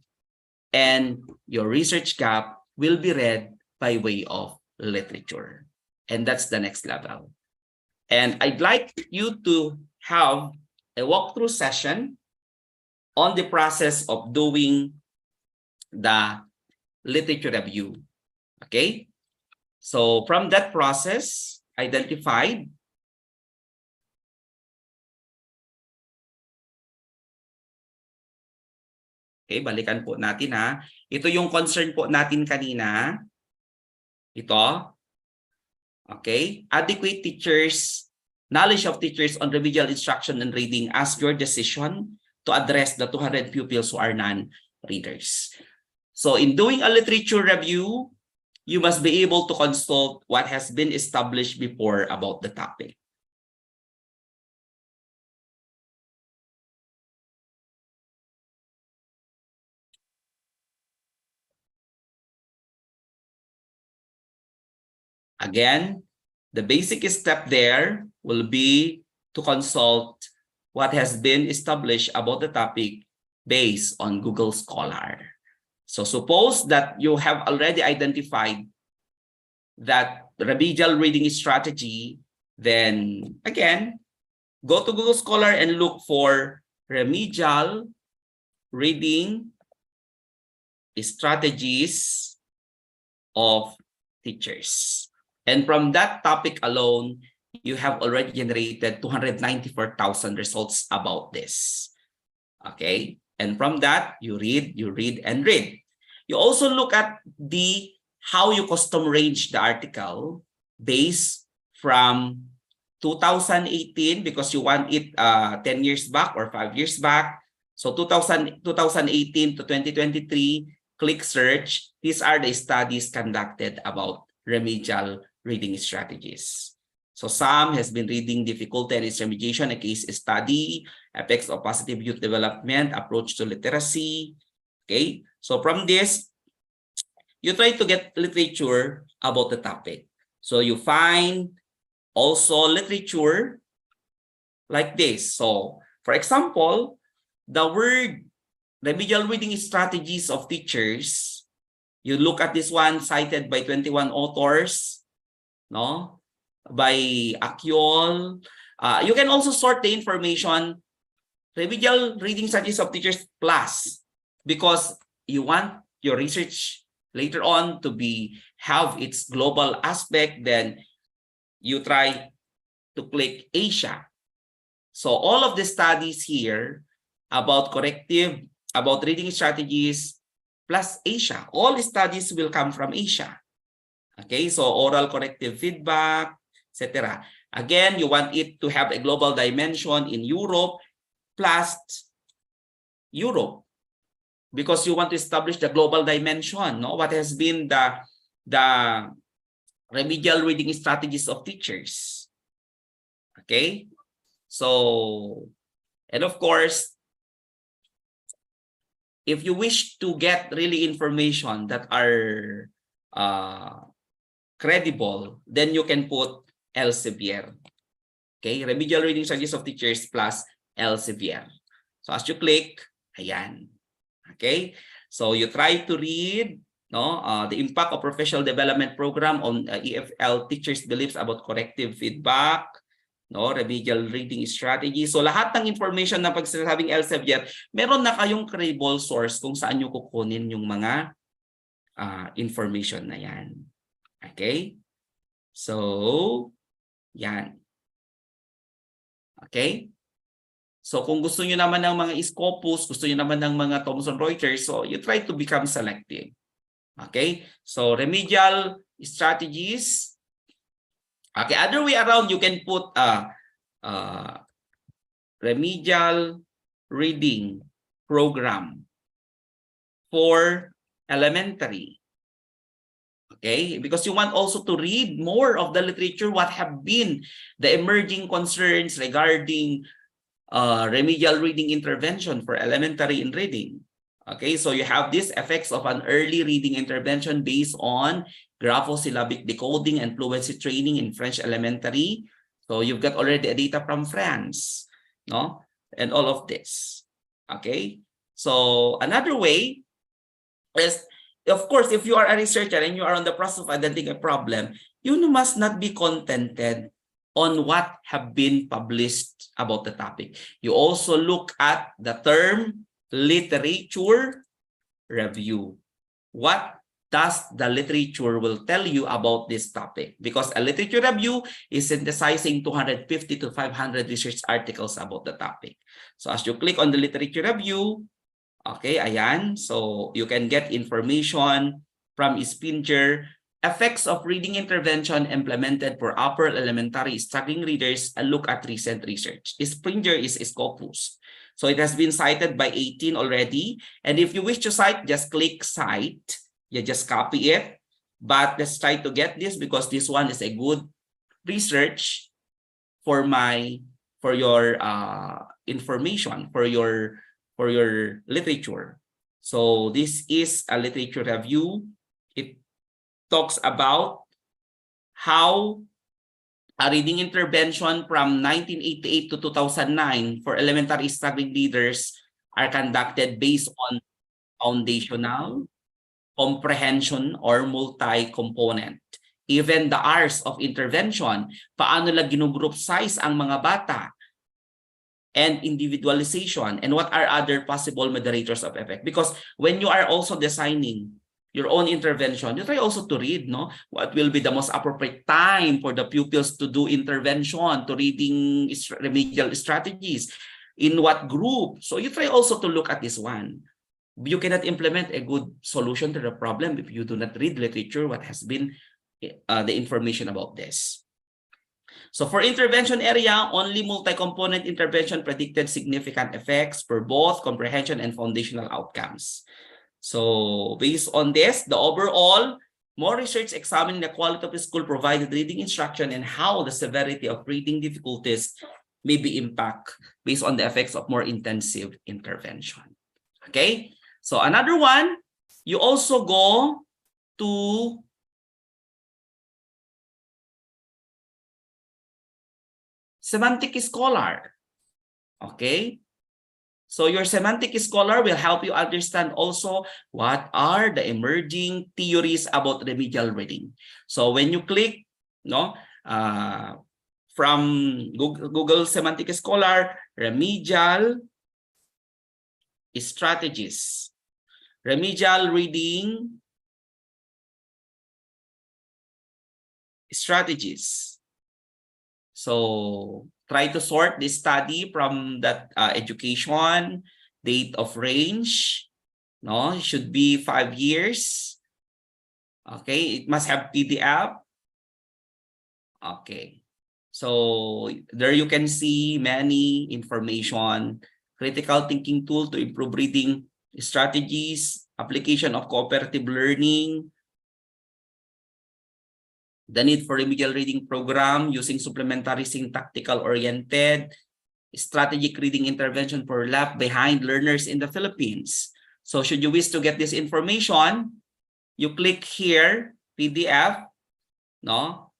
[SPEAKER 3] and your research gap will be read by way of literature. And that's the next level. And I'd like you to have a walkthrough session on the process of doing the literature review. Okay? So from that process, identified. Okay, balikan po natin ha. Ito yung concern po natin kanina. Ito. Okay, adequate teachers, knowledge of teachers on remedial instruction and reading as your decision to address the 200 pupils who are non-readers. So in doing a literature review, you must be able to consult what has been established before about the topic. Again, the basic step there will be to consult what has been established about the topic based on Google Scholar. So suppose that you have already identified that remedial reading strategy, then again, go to Google Scholar and look for remedial reading strategies of teachers. And from that topic alone, you have already generated 294,000 results about this. Okay? And from that, you read, and read. You also look at how you custom range the article based from 2018, because you want it 10 years back or 5 years back. So 2018 to 2023, click search. These are the studies conducted about remedial reading strategies. So Sam has been reading difficulty and its remediation, a case study, effects of positive youth development, approach to literacy. Okay, so from this, you try to get literature about the topic. So you find also literature like this. So for example, the word remedial reading strategies of teachers, you look at this one cited by 21 authors, no? By Akyol. You can also sort the information, remedial reading strategies of teachers plus, because you want your research later on to have its global aspect, then you try to click Asia. So all of the studies here about about reading strategies plus Asia, all the studies will come from Asia. Okay, so oral corrective feedback, etc. Again, you want it to have a global dimension in Europe plus Europe, because you want to establish the global dimension, no? What has been the remedial reading strategies of teachers. Okay, so, and of course, if you wish to get really information that are credible, then you can put Elsevier. Okay, remedial reading strategies of teachers plus Elsevier. So as you click, ayan. Okay, so you try to read, no, the impact of professional development program on EFL teachers' beliefs about corrective feedback, no, remedial reading strategy. So lahat ng information na pagsasabing Elsevier, meron na kayong credible source kung saan nyo kukunin yung mga information na yan. Okay? So, yan. Okay? So kung gusto niyo naman ng mga Scopus, gusto niyo naman ng mga Thomson Reuters, so you try to become selective. Okay? So remedial strategies. Okay, other way around, you can put remedial reading program for elementary. Okay, because you want also to read more of the literature, what have been the emerging concerns regarding remedial reading intervention for elementary in reading. Okay, so you have these effects of an early reading intervention based on graphosyllabic decoding and fluency training in French elementary. So you've got already a data from France, no? And all of this. Okay, so another way is, of course, if you are a researcher and you are on the process of identifying a problem, you must not be contented on what have been published about the topic. You also look at the term literature review. What does the literature will tell you about this topic? Because a literature review is synthesizing 250 to 500 research articles about the topic. So as you click on the literature review, okay, ayan, so you can get information from Spinger. Effects of reading intervention implemented for upper elementary struggling readers, and look at recent research. Springer is Scopus. So it has been cited by 18 already. And if you wish to cite, just click cite. You just copy it. But let's try to get this because this one is a good research for your information, for your literature. So this is a literature review. It talks about how a reading intervention from 1988 to 2009 for elementary struggling readers are conducted based on foundational, comprehension, or multi-component. Even the hours of intervention, paano lang ginugroup size ang mga bata, and individualization, and what are other possible moderators of effect. Because when you are also designing your own intervention, you try also to read, no, what will be the most appropriate time for the pupils to do intervention, to reading remedial strategies, in what group. So you try also to look at this one. You cannot implement a good solution to the problem if you do not read literature, what has been the information about this. So for intervention area, only multi-component intervention predicted significant effects for both comprehension and foundational outcomes. So based on this, the overall More research examining the quality of the school-provided reading instruction and how the severity of reading difficulties may be impact based on the effects of more intensive intervention. Okay, so another one, you also go to semantic scholar. Okay, so your semantic scholar will help you understand also what are the emerging theories about remedial reading. So when you click, from Google Semantic Scholar, remedial strategies, remedial reading strategies. So try to sort this study from that education, date of range. No, it should be 5 years. Okay, it must have PDF. Okay, so there you can see many information, critical thinking tool to improve reading strategies, application of cooperative learning, the need for remedial reading program using supplementary syntactical oriented, strategic reading intervention for left behind learners in the Philippines. So should you wish to get this information, you click here, PDF, no?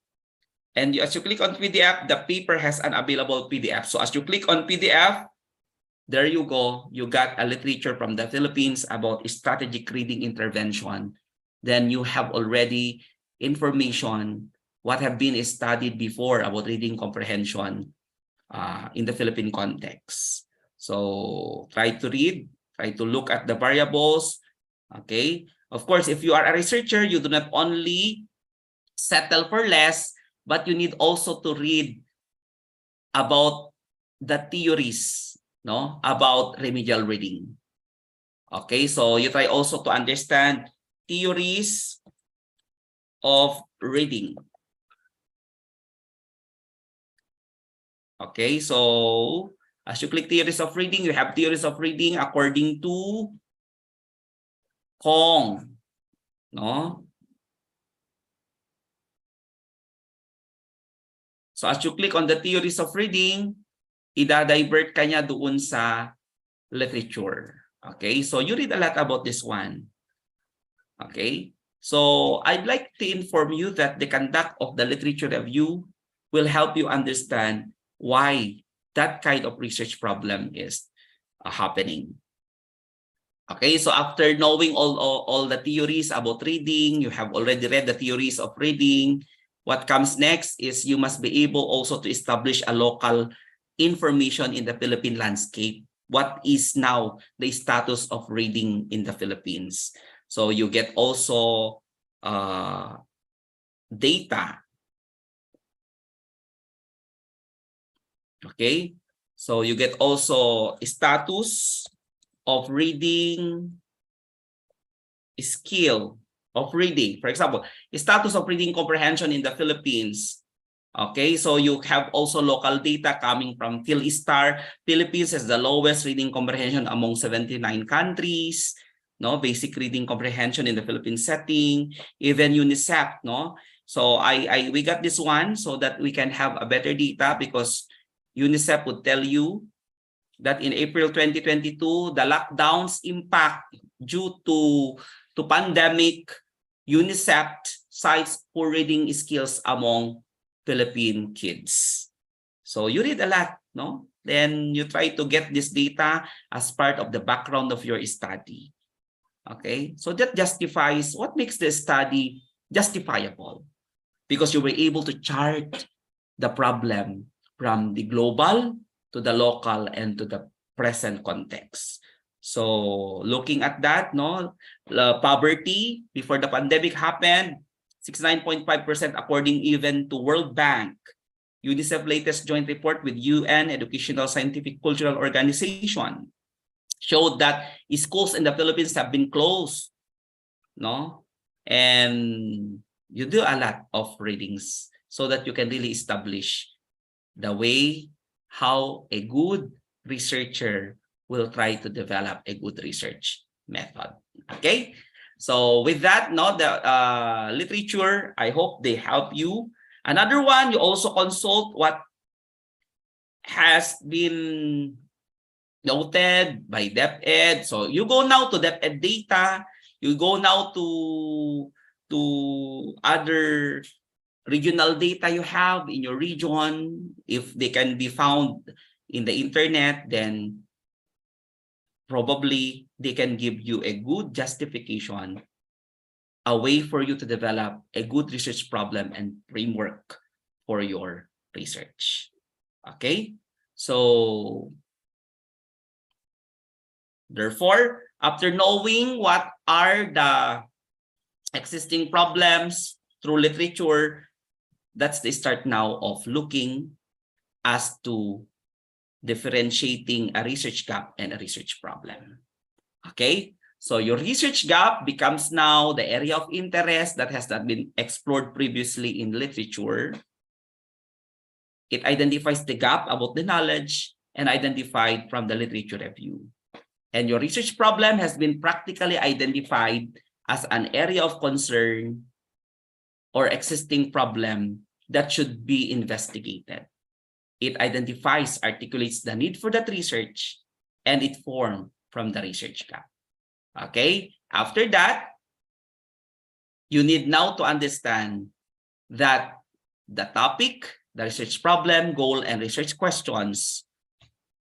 [SPEAKER 3] And as you click on PDF, the paper has an available PDF. So as you click on PDF, there you go. You got a literature from the Philippines about strategic reading intervention. Then you have already information what have been studied before about reading comprehension in the Philippine context. So try to read, try to look at the variables. Okay. Of course, if you are a researcher, you do not only settle for less, but you need also to read about the theories, no, about remedial reading. Okay, so you try also to understand theories of reading. Okay, so as you click theories of reading, you have theories of reading according to Kong, no? So as you click on the theories of reading, ida-divert ka niya doon sa literature. Okay, so you read a lot about this one. Okay, so I'd like to inform you that the conduct of the literature review will help you understand why that kind of research problem is happening. Okay, so after knowing all the theories about reading, you have already read the theories of reading. What comes next is you must be able also to establish a local information in the Philippine landscape. What is now the status of reading in the Philippines? So you get also data. Okay, so you get also status of reading skill of reading. For example, status of reading comprehension in the Philippines. Okay, so you have also local data coming from PhilStar. Philippines has the lowest reading comprehension among 79 countries. No, basic reading comprehension in the Philippine setting. Even UNICEF, no. So we got this one so that we can have a better data, because UNICEF would tell you that in April 2022, the lockdowns impact due to pandemic, UNICEF cites poor reading skills among Philippine kids. So you read a lot, no? Then you try to get this data as part of the background of your study. Okay, so that justifies what makes the study justifiable, because you were able to chart the problem from the global to the local and to the present context. So looking at that, no, poverty before the pandemic happened, 69.5% according even to World Bank. UNICEF latest joint report with UN Educational Scientific Cultural Organization showed that schools in the Philippines have been closed, no? And you do a lot of readings so that you can really establish the way how a good researcher will try to develop a good research method. Okay, So with that, no, the literature, I hope they help you. Another one, you also consult what has been noted by DepEd. So you go now to DepEd data, you go now to other regional data you have in your region. If they can be found in the internet, then probably they can give you a good justification, a way for you to develop a good research problem and framework for your research. Okay, so therefore, after knowing what are the existing problems through literature, that's the start now of looking as to differentiating a research gap and a research problem. Okay, so your research gap becomes now the area of interest that has not been explored previously in literature. It identifies the gap about the knowledge and identified from the literature review. And your research problem has been practically identified as an area of concern or existing problem that should be investigated. It identifies, articulates the need for that research, and it formed from the research gap. Okay, after that, you need now to understand that the topic, the research problem, goal, and research questions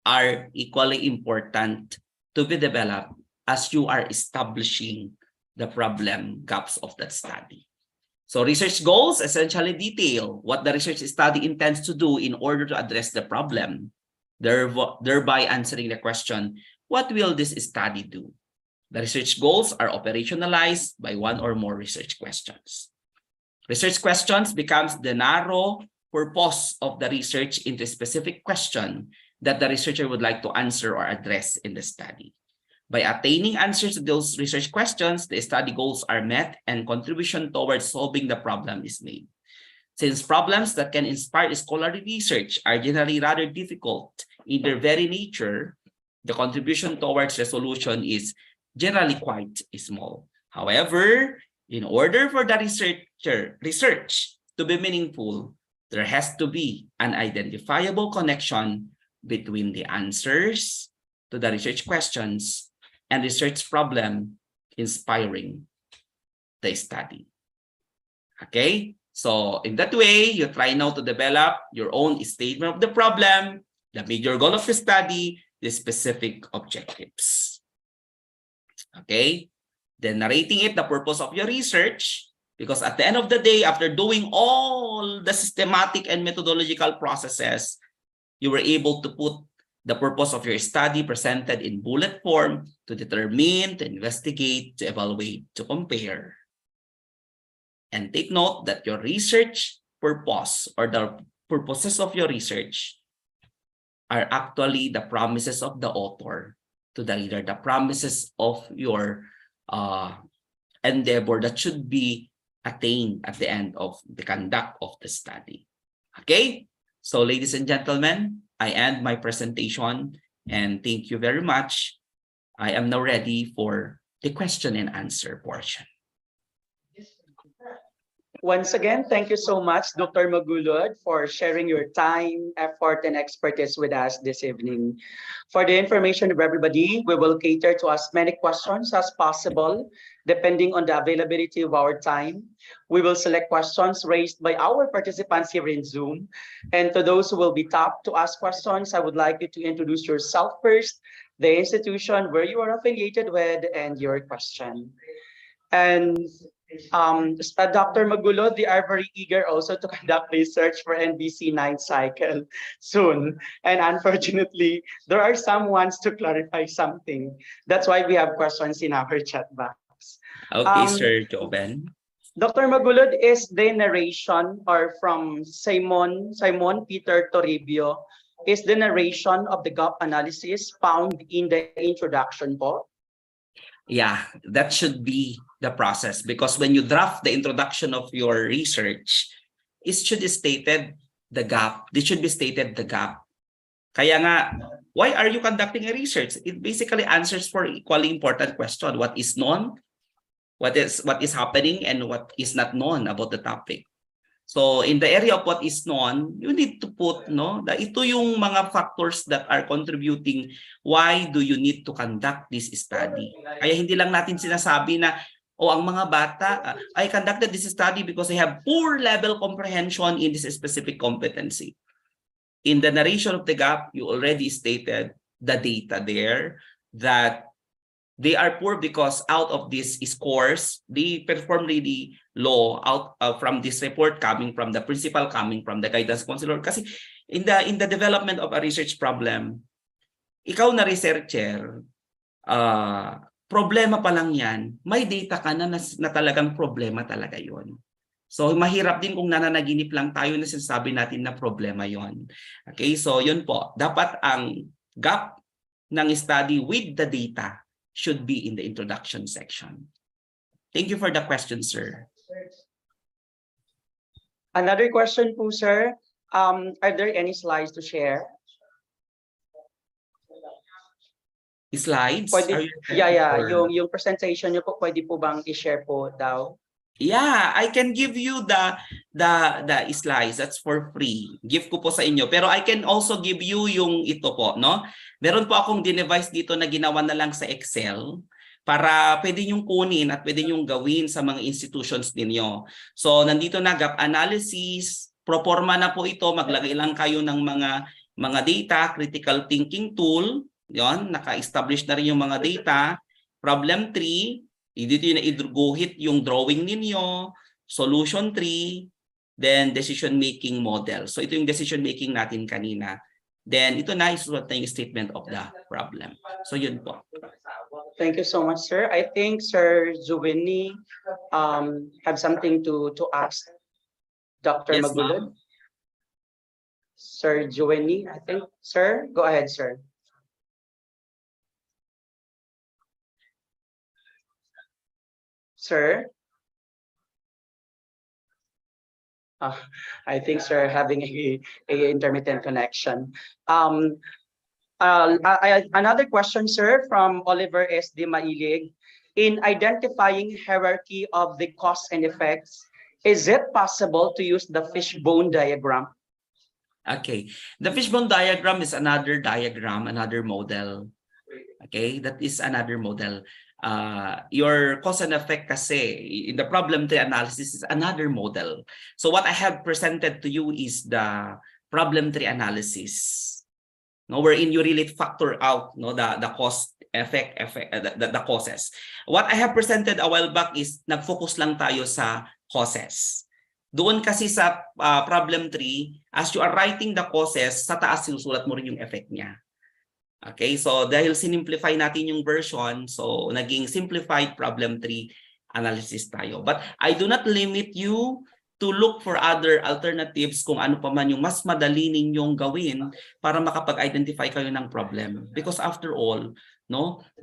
[SPEAKER 3] are equally important to be developed as you are establishing the problem gaps of that study. So research goals essentially detail what the research study intends to do in order to address the problem, thereby answering the question, what will this study do? The research goals are operationalized by one or more research questions. Research questions becomes the narrow purpose of the research into a specific question that the researcher would like to answer or address in the study. By attaining answers to those research questions, the study goals are met and contribution towards solving the problem is made. Since problems that can inspire scholarly research are generally rather difficult in their very nature, the contribution towards resolution is generally quite small. However, in order for the research to be meaningful, there has to be an identifiable connection between the answers to the research questions and research problem inspiring the study. Okay, so in that way, you try now to develop your own statement of the problem, the major goal of the study, the specific objectives. Okay, then narrating it, the purpose of your research, because at the end of the day, after doing all the systematic and methodological processes, you were able to put the purpose of your study presented in bullet form to determine, to investigate, to evaluate, to compare. And take note that your research purpose or the purposes of your research are actually the promises of the author to the reader, the promises of your endeavor that should be attained at the end of the conduct of the study. Okay, so ladies and gentlemen, I end my presentation and thank you very much. I am now ready for the question and answer portion.
[SPEAKER 1] Once again, thank you so much, Dr. Magulod, for sharing your time, effort, and expertise with us this evening. For the information of everybody, we will cater to as many questions as possible, depending on the availability of our time. We will select questions raised by our participants here in Zoom. And to those who will be tapped to ask questions, I would like you to introduce yourself first, the institution where you are affiliated with, and your question. And Dr. Magulod, they are very eager also to conduct research for NBC 9 cycle soon. And unfortunately, there are some wants to clarify something. That's why we have questions in our chat box.
[SPEAKER 3] Okay, Sir Joven.
[SPEAKER 1] Dr. Magulod, is the narration or from Simon Peter Toribio, is the narration of the gap analysis found in the introduction po?
[SPEAKER 3] Yeah, that should be the process, because when you draft the introduction of your research, it should be stated the gap. It should be stated the gap. Kaya nga, why are you conducting a research? It basically answers for equally important question. What is known? what is happening and what is not known about the topic. So in the area of what is known, you need to put that ito yung mga factors that are contributing why do you need to conduct this study. Kaya hindi lang natin sinasabi na ang mga bata, I conducted this study because I have poor level comprehension in this specific competency. In the narration of the gap, you already stated the data there that they are poor because out of these scores, they perform really low out from this report coming from the principal, coming from the guidance counselor. Kasi in the development of a research problem, ikaw na researcher, problema pa lang yan, may data ka na talagang problema talaga yon. So mahirap din kung nananaginip lang tayo na sinasabi natin na problema yon. Okay, so yun po. Dapat ang gap ng study with the data should be in the introduction section. Thank you for the question, sir.
[SPEAKER 1] Another question po, sir. Are there any slides to share?
[SPEAKER 3] Slides?
[SPEAKER 1] Pwede, yung presentation niyo po, pwede po bang i-share po daw?
[SPEAKER 3] Yeah, I can give you the slides. That's for free. Give ko po sa inyo. Pero I can also give you yung ito po, no? Meron po akong din-device dito na ginawa na lang sa Excel para pwede niyong kunin at pwede niyong gawin sa mga institutions ninyo. So nandito na gap analysis, proforma na po ito, maglagay lang kayo ng mga data, critical thinking tool, yon, naka-establish na rin yung mga data, problem tree, dito yung i-guhit yung drawing ninyo, solution tree, then decision-making model. So ito yung decision-making natin kanina. Then ito na isulat na yung statement of the problem. So yun po.
[SPEAKER 1] Thank you so much, sir. I think Sir Zuwini have something to ask Dr.
[SPEAKER 3] Yes,
[SPEAKER 1] Magulod. Sir Zuwini, I think. Sir, go ahead, sir. Sir? I think sir having a intermittent connection. Another question, sir, from Oliver S. D. Mailig. In identifying hierarchy of the cause and effects, is it possible to use the fishbone diagram?
[SPEAKER 3] Okay. The fishbone diagram is another diagram, another model. Okay, that is another model. Your cause and effect kasi in the problem tree analysis is another model. So what I have presented to you is the problem tree analysis. No, wherein you really factor out the cause effect the causes. What I have presented a while back is nag-focus lang tayo sa causes. Doon kasi sa problem tree, as you are writing the causes, sa taas sinusulat mo rin yung effect niya. Okay, so dahil sinimplify natin yung version, so naging simplified problem tree analysis tayo. But I do not limit you to look for other alternatives kung ano pa man yung mas madali ninyong gawin para makapag-identify kayo ng problem. Because after all,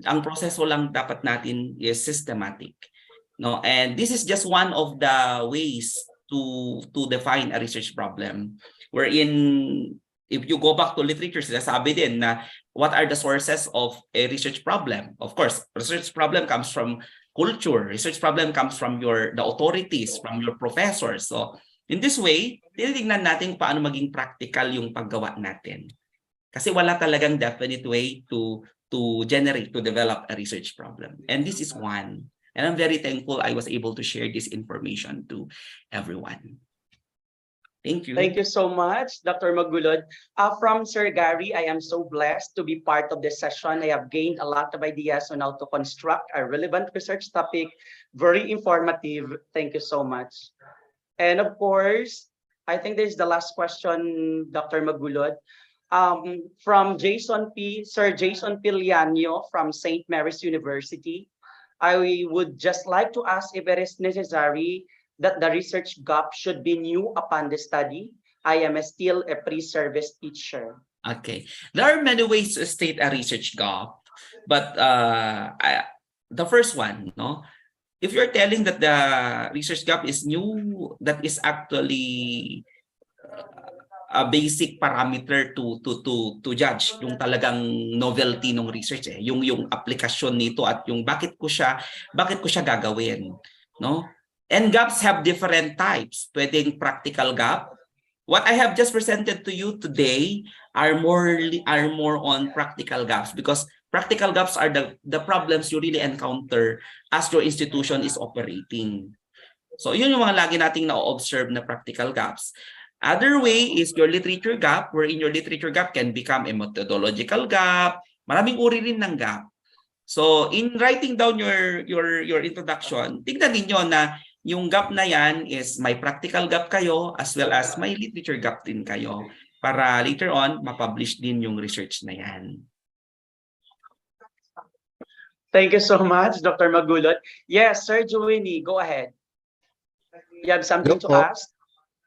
[SPEAKER 3] ang proseso lang dapat natin is systematic. And this is just one of the ways to define a research problem. Wherein if you go back to literature, sinasabi din na what are the sources of a research problem? Of course, research problem comes from culture. Research problem comes from the authorities, from your professors. So in this way, tinitingnan natin paano maging practical yung paggawa natin. Kasi wala talagang definite way to develop a research problem. And this is one. And I'm very thankful I was able to share this information to everyone. Thank you.
[SPEAKER 1] Thank you so much, Dr. Magulod. From Sir Gary, I am so blessed to be part of this session. I have gained a lot of ideas on how to construct a relevant research topic. Very informative. Thank you so much. And of course, I think this is the last question, Dr. Magulod. From Sir Jason Piliano from St. Mary's University. I would just like to ask if it is necessary that the research gap should be new upon the study. I am still a pre-service teacher.
[SPEAKER 3] Okay. There are many ways to state a research gap, but the first one, if you're telling that the research gap is new, that is actually basic parameter to judge yung talagang novelty ng research yung aplikasyon nito at yung bakit ko siya gagawin, no? And gaps have different types. Pwedeng practical gap. What I have just presented to you today are more on practical gaps, because practical gaps are the problems you really encounter as your institution is operating. So yun yung mga lagi nating na-observe na practical gaps. Other way is your literature gap, wherein your literature gap can become a methodological gap. Maraming uri rin ng gap. So in writing down your introduction, tignan niyo na yung gap na yan is may practical gap kayo as well as may literature gap din kayo para later on ma-publish din yung research na yan.
[SPEAKER 1] Thank you so much, Dr. Magulod. Yes, Sir Joanie, go ahead. You have something to ask?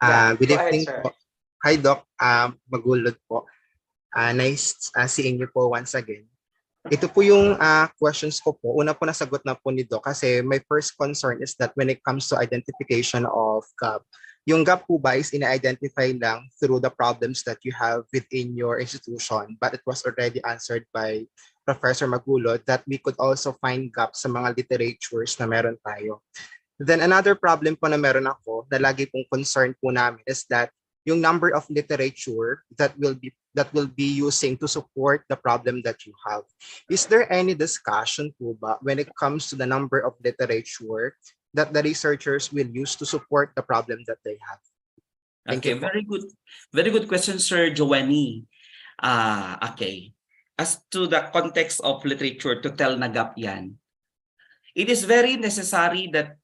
[SPEAKER 4] Good
[SPEAKER 1] go ahead,
[SPEAKER 4] evening
[SPEAKER 1] sir.
[SPEAKER 4] po. Hi, Doc. Magulod po. Nice seeing you po once again. Ito po yung questions ko po. Una po nasagot na po ni Doc kasi my first concern is that when it comes to identification of gap, yung gap po ba is ina-identify lang through the problems that you have within your institution, but it was already answered by Professor Magulod that we could also find gaps sa mga literatures na meron tayo. Then another problem po na meron ako na lagi pong concern po namin is that yung number of literature that will be using to support the problem that you have. Is there any discussion po ba when it comes to the number of literature that the researchers will use to support the problem that they have? Thank
[SPEAKER 3] Okay,
[SPEAKER 4] you po.
[SPEAKER 3] very good question, Sir Giovanni. Okay. As to the context of literature to tell na gap yan, it is very necessary that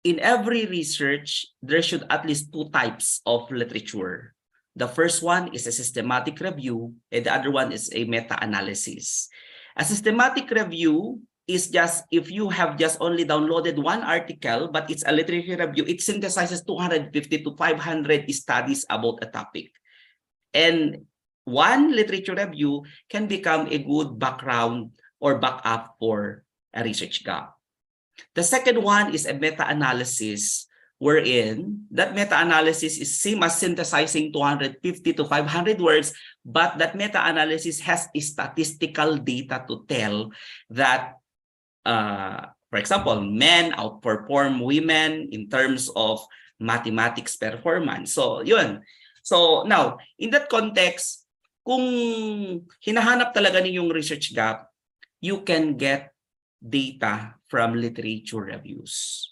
[SPEAKER 3] in every research, there should at least two types of literature. The first one is a systematic review, and the other one is a meta-analysis. A systematic review is just if you have just only downloaded one article, but it's a literature review, it synthesizes 250 to 500 studies about a topic. And one literature review can become a good background or backup for a research gap. The second one is a meta-analysis, wherein that meta-analysis is same as synthesizing 250 to 500 words, but that meta-analysis has statistical data to tell that, for example, men outperform women in terms of mathematics performance. So, yun. So, now, in that context, kung hinahanap talaga ninyong research gap, you can get data from literature reviews.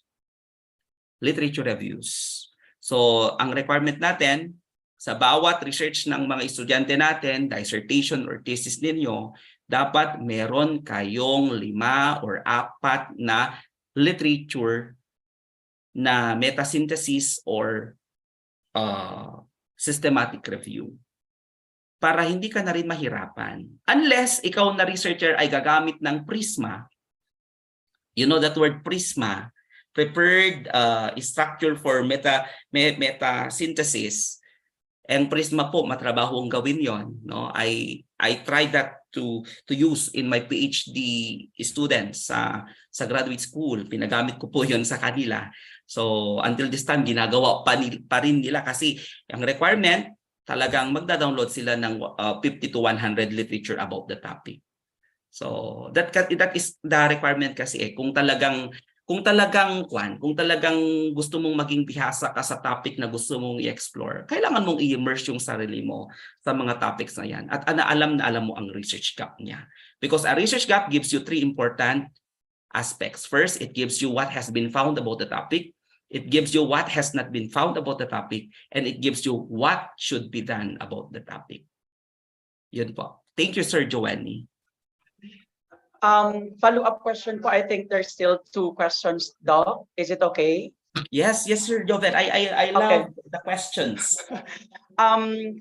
[SPEAKER 3] Literature reviews. So, ang requirement natin, sa bawat research ng mga estudyante natin, dissertation or thesis ninyo, dapat meron kayong 5 or 4 na literature na metasynthesis or systematic review. Para hindi ka na rin mahirapan. Unless ikaw na researcher ay gagamit ng Prisma. You know that word Prisma, prepared structure for meta-synthesis. And Prisma po, matrabaho ang gawin yon. No? I tried that to use in my PhD students sa graduate school. Pinagamit ko po yon sa kanila. So until this time, ginagawa pa rin nila kasi ang requirement, talagang magda-download sila ng 50 to 100 literature about the topic. So that is the requirement kasi kung talagang gusto mong maging bihasa ka sa topic na gusto mong i-explore, kailangan mong i-immerse yung sarili mo sa mga topics na yan at alam mo ang research gap niya. Because a research gap gives you 3 important aspects. First, it gives you what has been found about the topic. It gives you what has not been found about the topic, and it gives you what should be done about the topic. Yun po. Thank you, Sir Giovanni.
[SPEAKER 1] Follow-up question po. I think there's still 2 questions, Doc. Is it okay?
[SPEAKER 3] Yes, Sir Joven. I love the questions.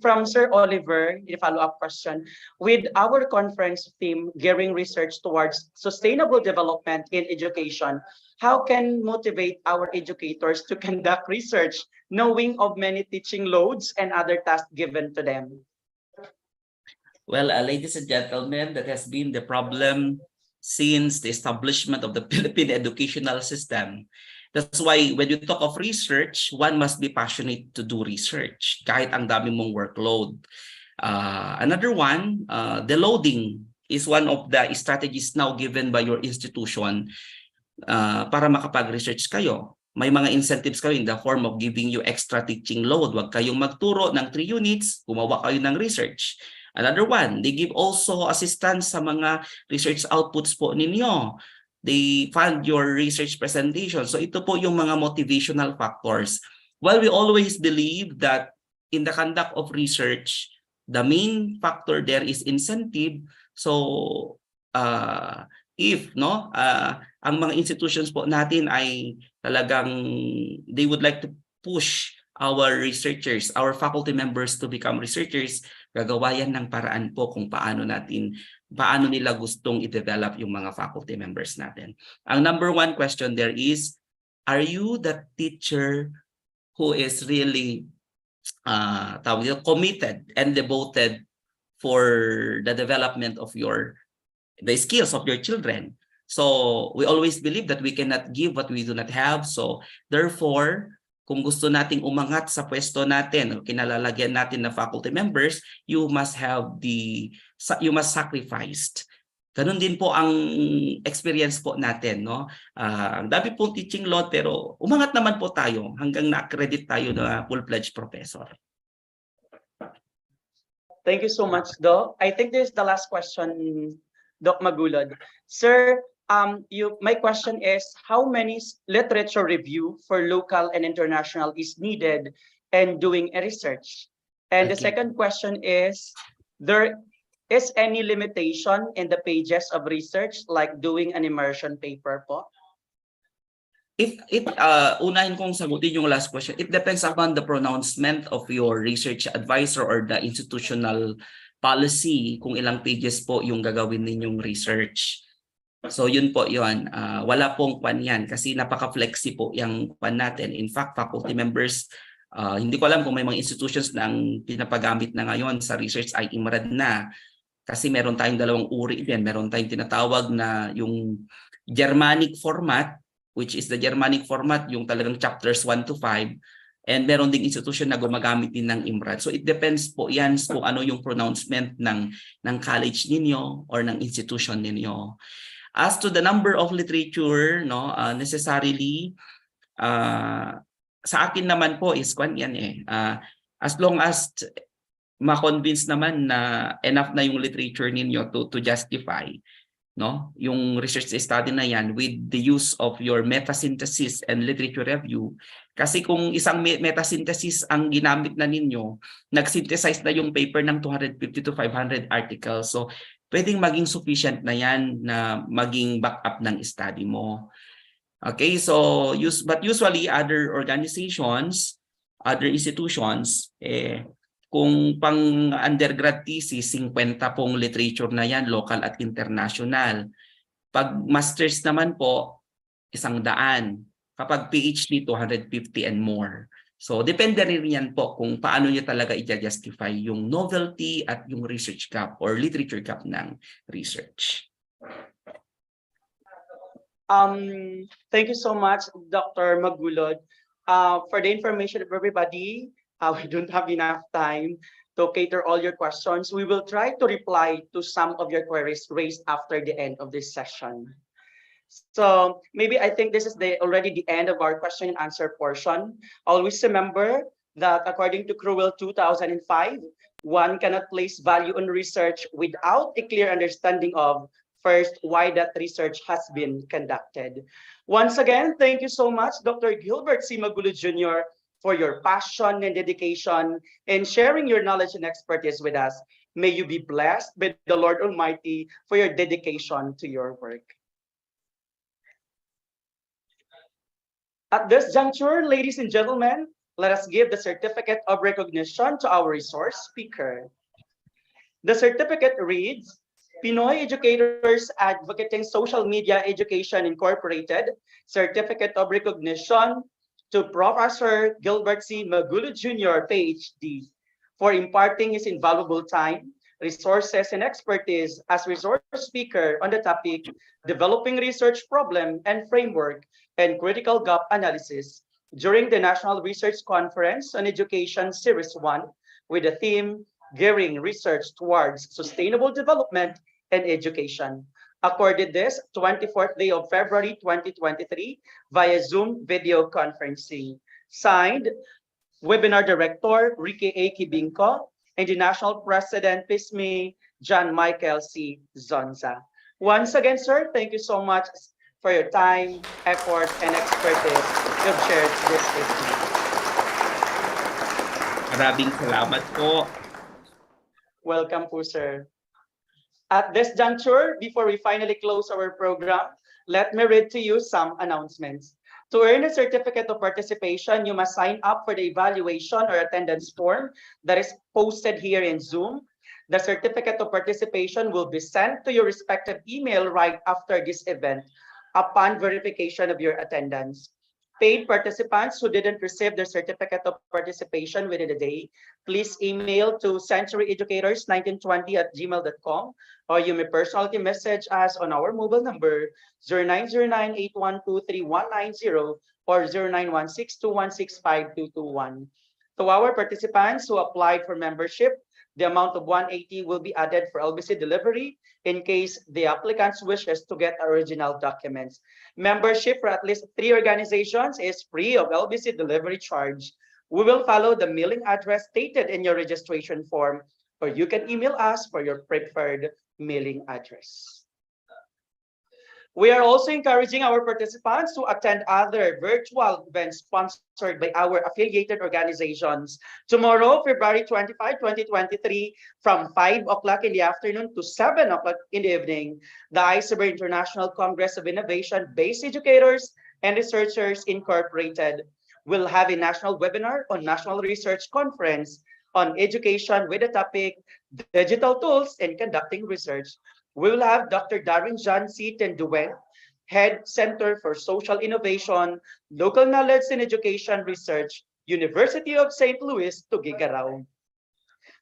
[SPEAKER 1] From Sir Oliver, a follow-up question. With our conference theme gearing research towards sustainable development in education, how can motivate our educators to conduct research, knowing of many teaching loads and other tasks given to them?
[SPEAKER 3] Well, ladies and gentlemen, that has been the problem since the establishment of the Philippine educational system. That's why when you talk of research, one must be passionate to do research kahit ang dami mong workload. Another one, the loading is one of the strategies now given by your institution para makapag-research kayo. May mga incentives kayo in the form of giving you extra teaching load. Huwag kayong magturo ng 3 units, gumawa kayo ng research. Another one, they give also assistance sa mga research outputs po ninyo. They fund your research presentation. So ito po yung mga motivational factors. While we always believe that in the conduct of research, the main factor there is incentive. So if ang mga institutions po natin ay talagang they would like to push our researchers, our faculty members to become researchers, gagawa yan ng paraan po kung paano nila gustong i-develop yung mga faculty members natin. Ang number one question there is, are you the teacher who is really committed and devoted for the development of the skills of your children? So we always believe that we cannot give what we do not have. So therefore, kung gusto nating umangat sa pwesto natin, kinalalagyan natin na faculty members, you must sacrificed. Ganun din po ang experience po natin, no? Ang dami pong teaching load pero umangat naman po tayo hanggang na-accredit tayo na full-fledged professor.
[SPEAKER 1] Thank you so much, Doc. I think this is the last question, Doc Magulod. Sir, my question is, how many literature review for local and international is needed in doing a research? And the second question is, there is any limitation in the pages of research, like doing an immersion paper po?
[SPEAKER 3] Unahin kong sagutin yung last question. It depends upon the pronouncement of your research advisor or the institutional policy kung ilang pages po yung gagawin ninyong research. So yun po yun. Wala pong kwan yan kasi napaka-flexi po yung kwan natin. In fact, faculty members, hindi ko alam kung may mga institutions na ang pinapagamit na ngayon sa research ay IMRAD na. Kasi meron tayong dalawang uri din. Meron tayong tinatawag na yung Germanic format, which is the Germanic format, yung talagang chapters 1 to 5. And meron ding institution na gumagamit din ng IMRAD. So it depends po yan kung ano yung pronouncement ng college ninyo or ng institution ninyo. As to the number of literature, necessarily, sa akin naman po is kwan yan as long as ma-convince naman na enough na yung literature ninyo to justify yung research study na yan with the use of your metasynthesis and literature review. Kasi kung isang metasynthesis ang ginamit na ninyo, nag-synthesize na yung paper ng 250 to 500 articles. So pwedeng maging sufficient na yan na maging backup ng study mo. Okay, so but usually other organizations, other institutions, kung pang undergrad thesis, 50 pong literature na yan, local at international. Pag masters naman po, 100. Kapag PhD, 250 and more. So depende rin yan po kung paano niyo talaga i-justify yung novelty at yung research gap or literature gap ng research.
[SPEAKER 1] Thank you so much, Dr. Magulod. For the information of everybody, we don't have enough time to cater all your questions. We will try to reply to some of your queries raised after the end of this session. So maybe I think this is already the end of our question and answer portion. Always remember that according to Crowell 2005, one cannot place value on research without a clear understanding of, first, why that research has been conducted. Once again, thank you so much, Dr. Gilbert C. Magulod Jr., for your passion and dedication in sharing your knowledge and expertise with us. May you be blessed by the Lord Almighty for your dedication to your work. At this juncture, ladies and gentlemen, let us give the certificate of recognition to our resource speaker. The certificate reads, Pinoy Educators Advocating Social Media Education Incorporated, Certificate of Recognition to Professor Gilbert C. Magulod Jr., PhD, for imparting his invaluable time, resources, and expertise as resource speaker on the topic Developing Research Problem and Framework and Critical Gap Analysis during the National Research Conference on Education Series 1 with the theme Gearing Research Towards Sustainable Development and Education. Accorded this 24th day of February 2023 via Zoom video conferencing. Signed, Webinar Director Ricky A. Kibinko and the National President PISME John Michael C. Zonza. Once again, sir, thank you so much for your time, effort, and expertise you've shared this evening.
[SPEAKER 3] Maraming salamat po.
[SPEAKER 1] Welcome po, sir. At this juncture, before we finally close our program, let me read to you some announcements. To earn a certificate of participation, you must sign up for the evaluation or attendance form that is posted here in Zoom. The certificate of participation will be sent to your respective email right after this event upon verification of your attendance. Paid participants who didn't receive their certificate of participation within the day, please email to centuryeducators1920@gmail.com or you may personally message us on our mobile number 0909-812-3190 or 0916-216-5221. To our participants who applied for membership, the amount of 180 will be added for LBC delivery in case the applicants wishes to get original documents. Membership for at least 3 organizations is free of LBC delivery charge. We will follow the mailing address stated in your registration form, or you can email us for your preferred mailing address. We are also encouraging our participants to attend other virtual events sponsored by our affiliated organizations. Tomorrow, February 25, 2023, from 5 o'clock in the afternoon to 7 o'clock in the evening, the ICEBER International Congress of Innovation-Based Educators and Researchers Incorporated will have a national webinar on National Research Conference on Education with the topic Digital Tools in Conducting Research. We will have Dr. Darren John C. Tendueng, Head Center for Social Innovation, Local Knowledge and Education Research, University of St. Louis, Tugigaraw.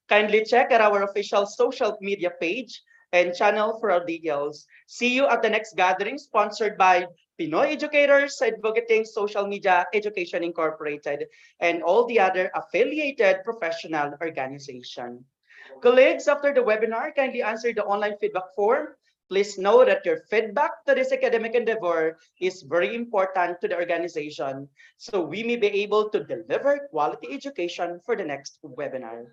[SPEAKER 1] Kindly check out our official social media page and channel for our details. See you at the next gathering sponsored by Pinoy Educators Advocating Social Media Education Incorporated and all the other affiliated professional organizations. Colleagues, after the webinar, kindly answer the online feedback form. Please know that your feedback to this academic endeavor is very important to the organization, so we may be able to deliver quality education for the next webinar.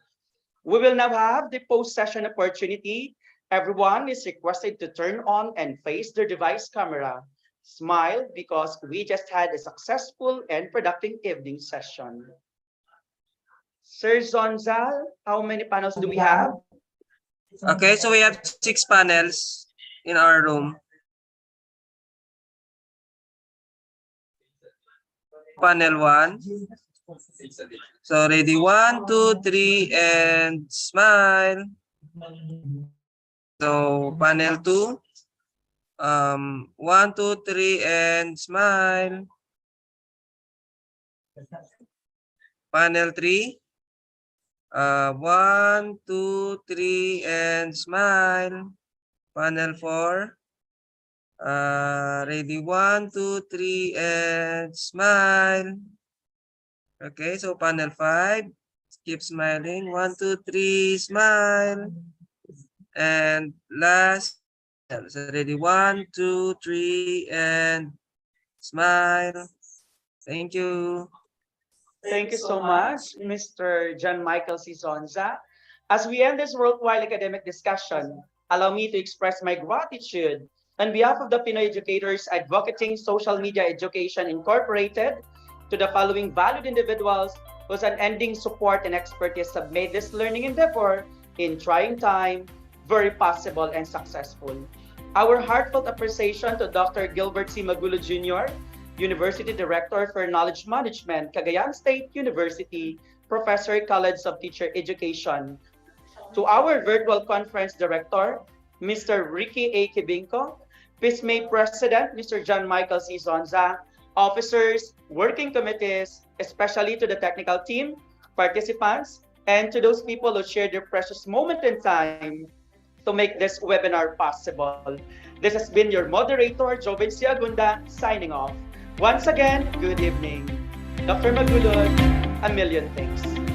[SPEAKER 1] We will now have the post-session opportunity. Everyone is requested to turn on and face their device camera. Smile because we just had a successful and productive evening session. Sir Zonzal, how many panels do we have?
[SPEAKER 5] Okay, so we have 6 panels in our room. Panel 1. So ready, 1, 2, 3, and smile. So panel 2. 1, 2, 3, and smile. Panel 3. 1, 2, 3, and smile. Panel 4. Ready, 1, 2, 3, and smile. Okay, so panel 5. Keep smiling. 1, 2, 3, smile. And last. So ready, 1, 2, 3, and smile. Thank you.
[SPEAKER 1] Thank you so much, Mr. John Michael C. Zonza. As we end this worldwide academic discussion, allow me to express my gratitude on behalf of the Pinoy Educators Advocating Social Media Education Incorporated to the following valued individuals whose unending support and expertise have made this learning endeavor in trying time very possible and successful. Our heartfelt appreciation to Dr. Gilbert C. Magulod Jr., University Director for Knowledge Management, Cagayan State University, Professor, College of Teacher Education. To our virtual conference director, Mr. Ricky A. Kibinko, PISME President, Mr. John Michael C. Zonza, officers, working committees, especially to the technical team, participants, and to those people who shared their precious moment in time to make this webinar possible. This has been your moderator, Joven Siagunda, signing off. Once again, good evening. Dr. Magulod, a million thanks.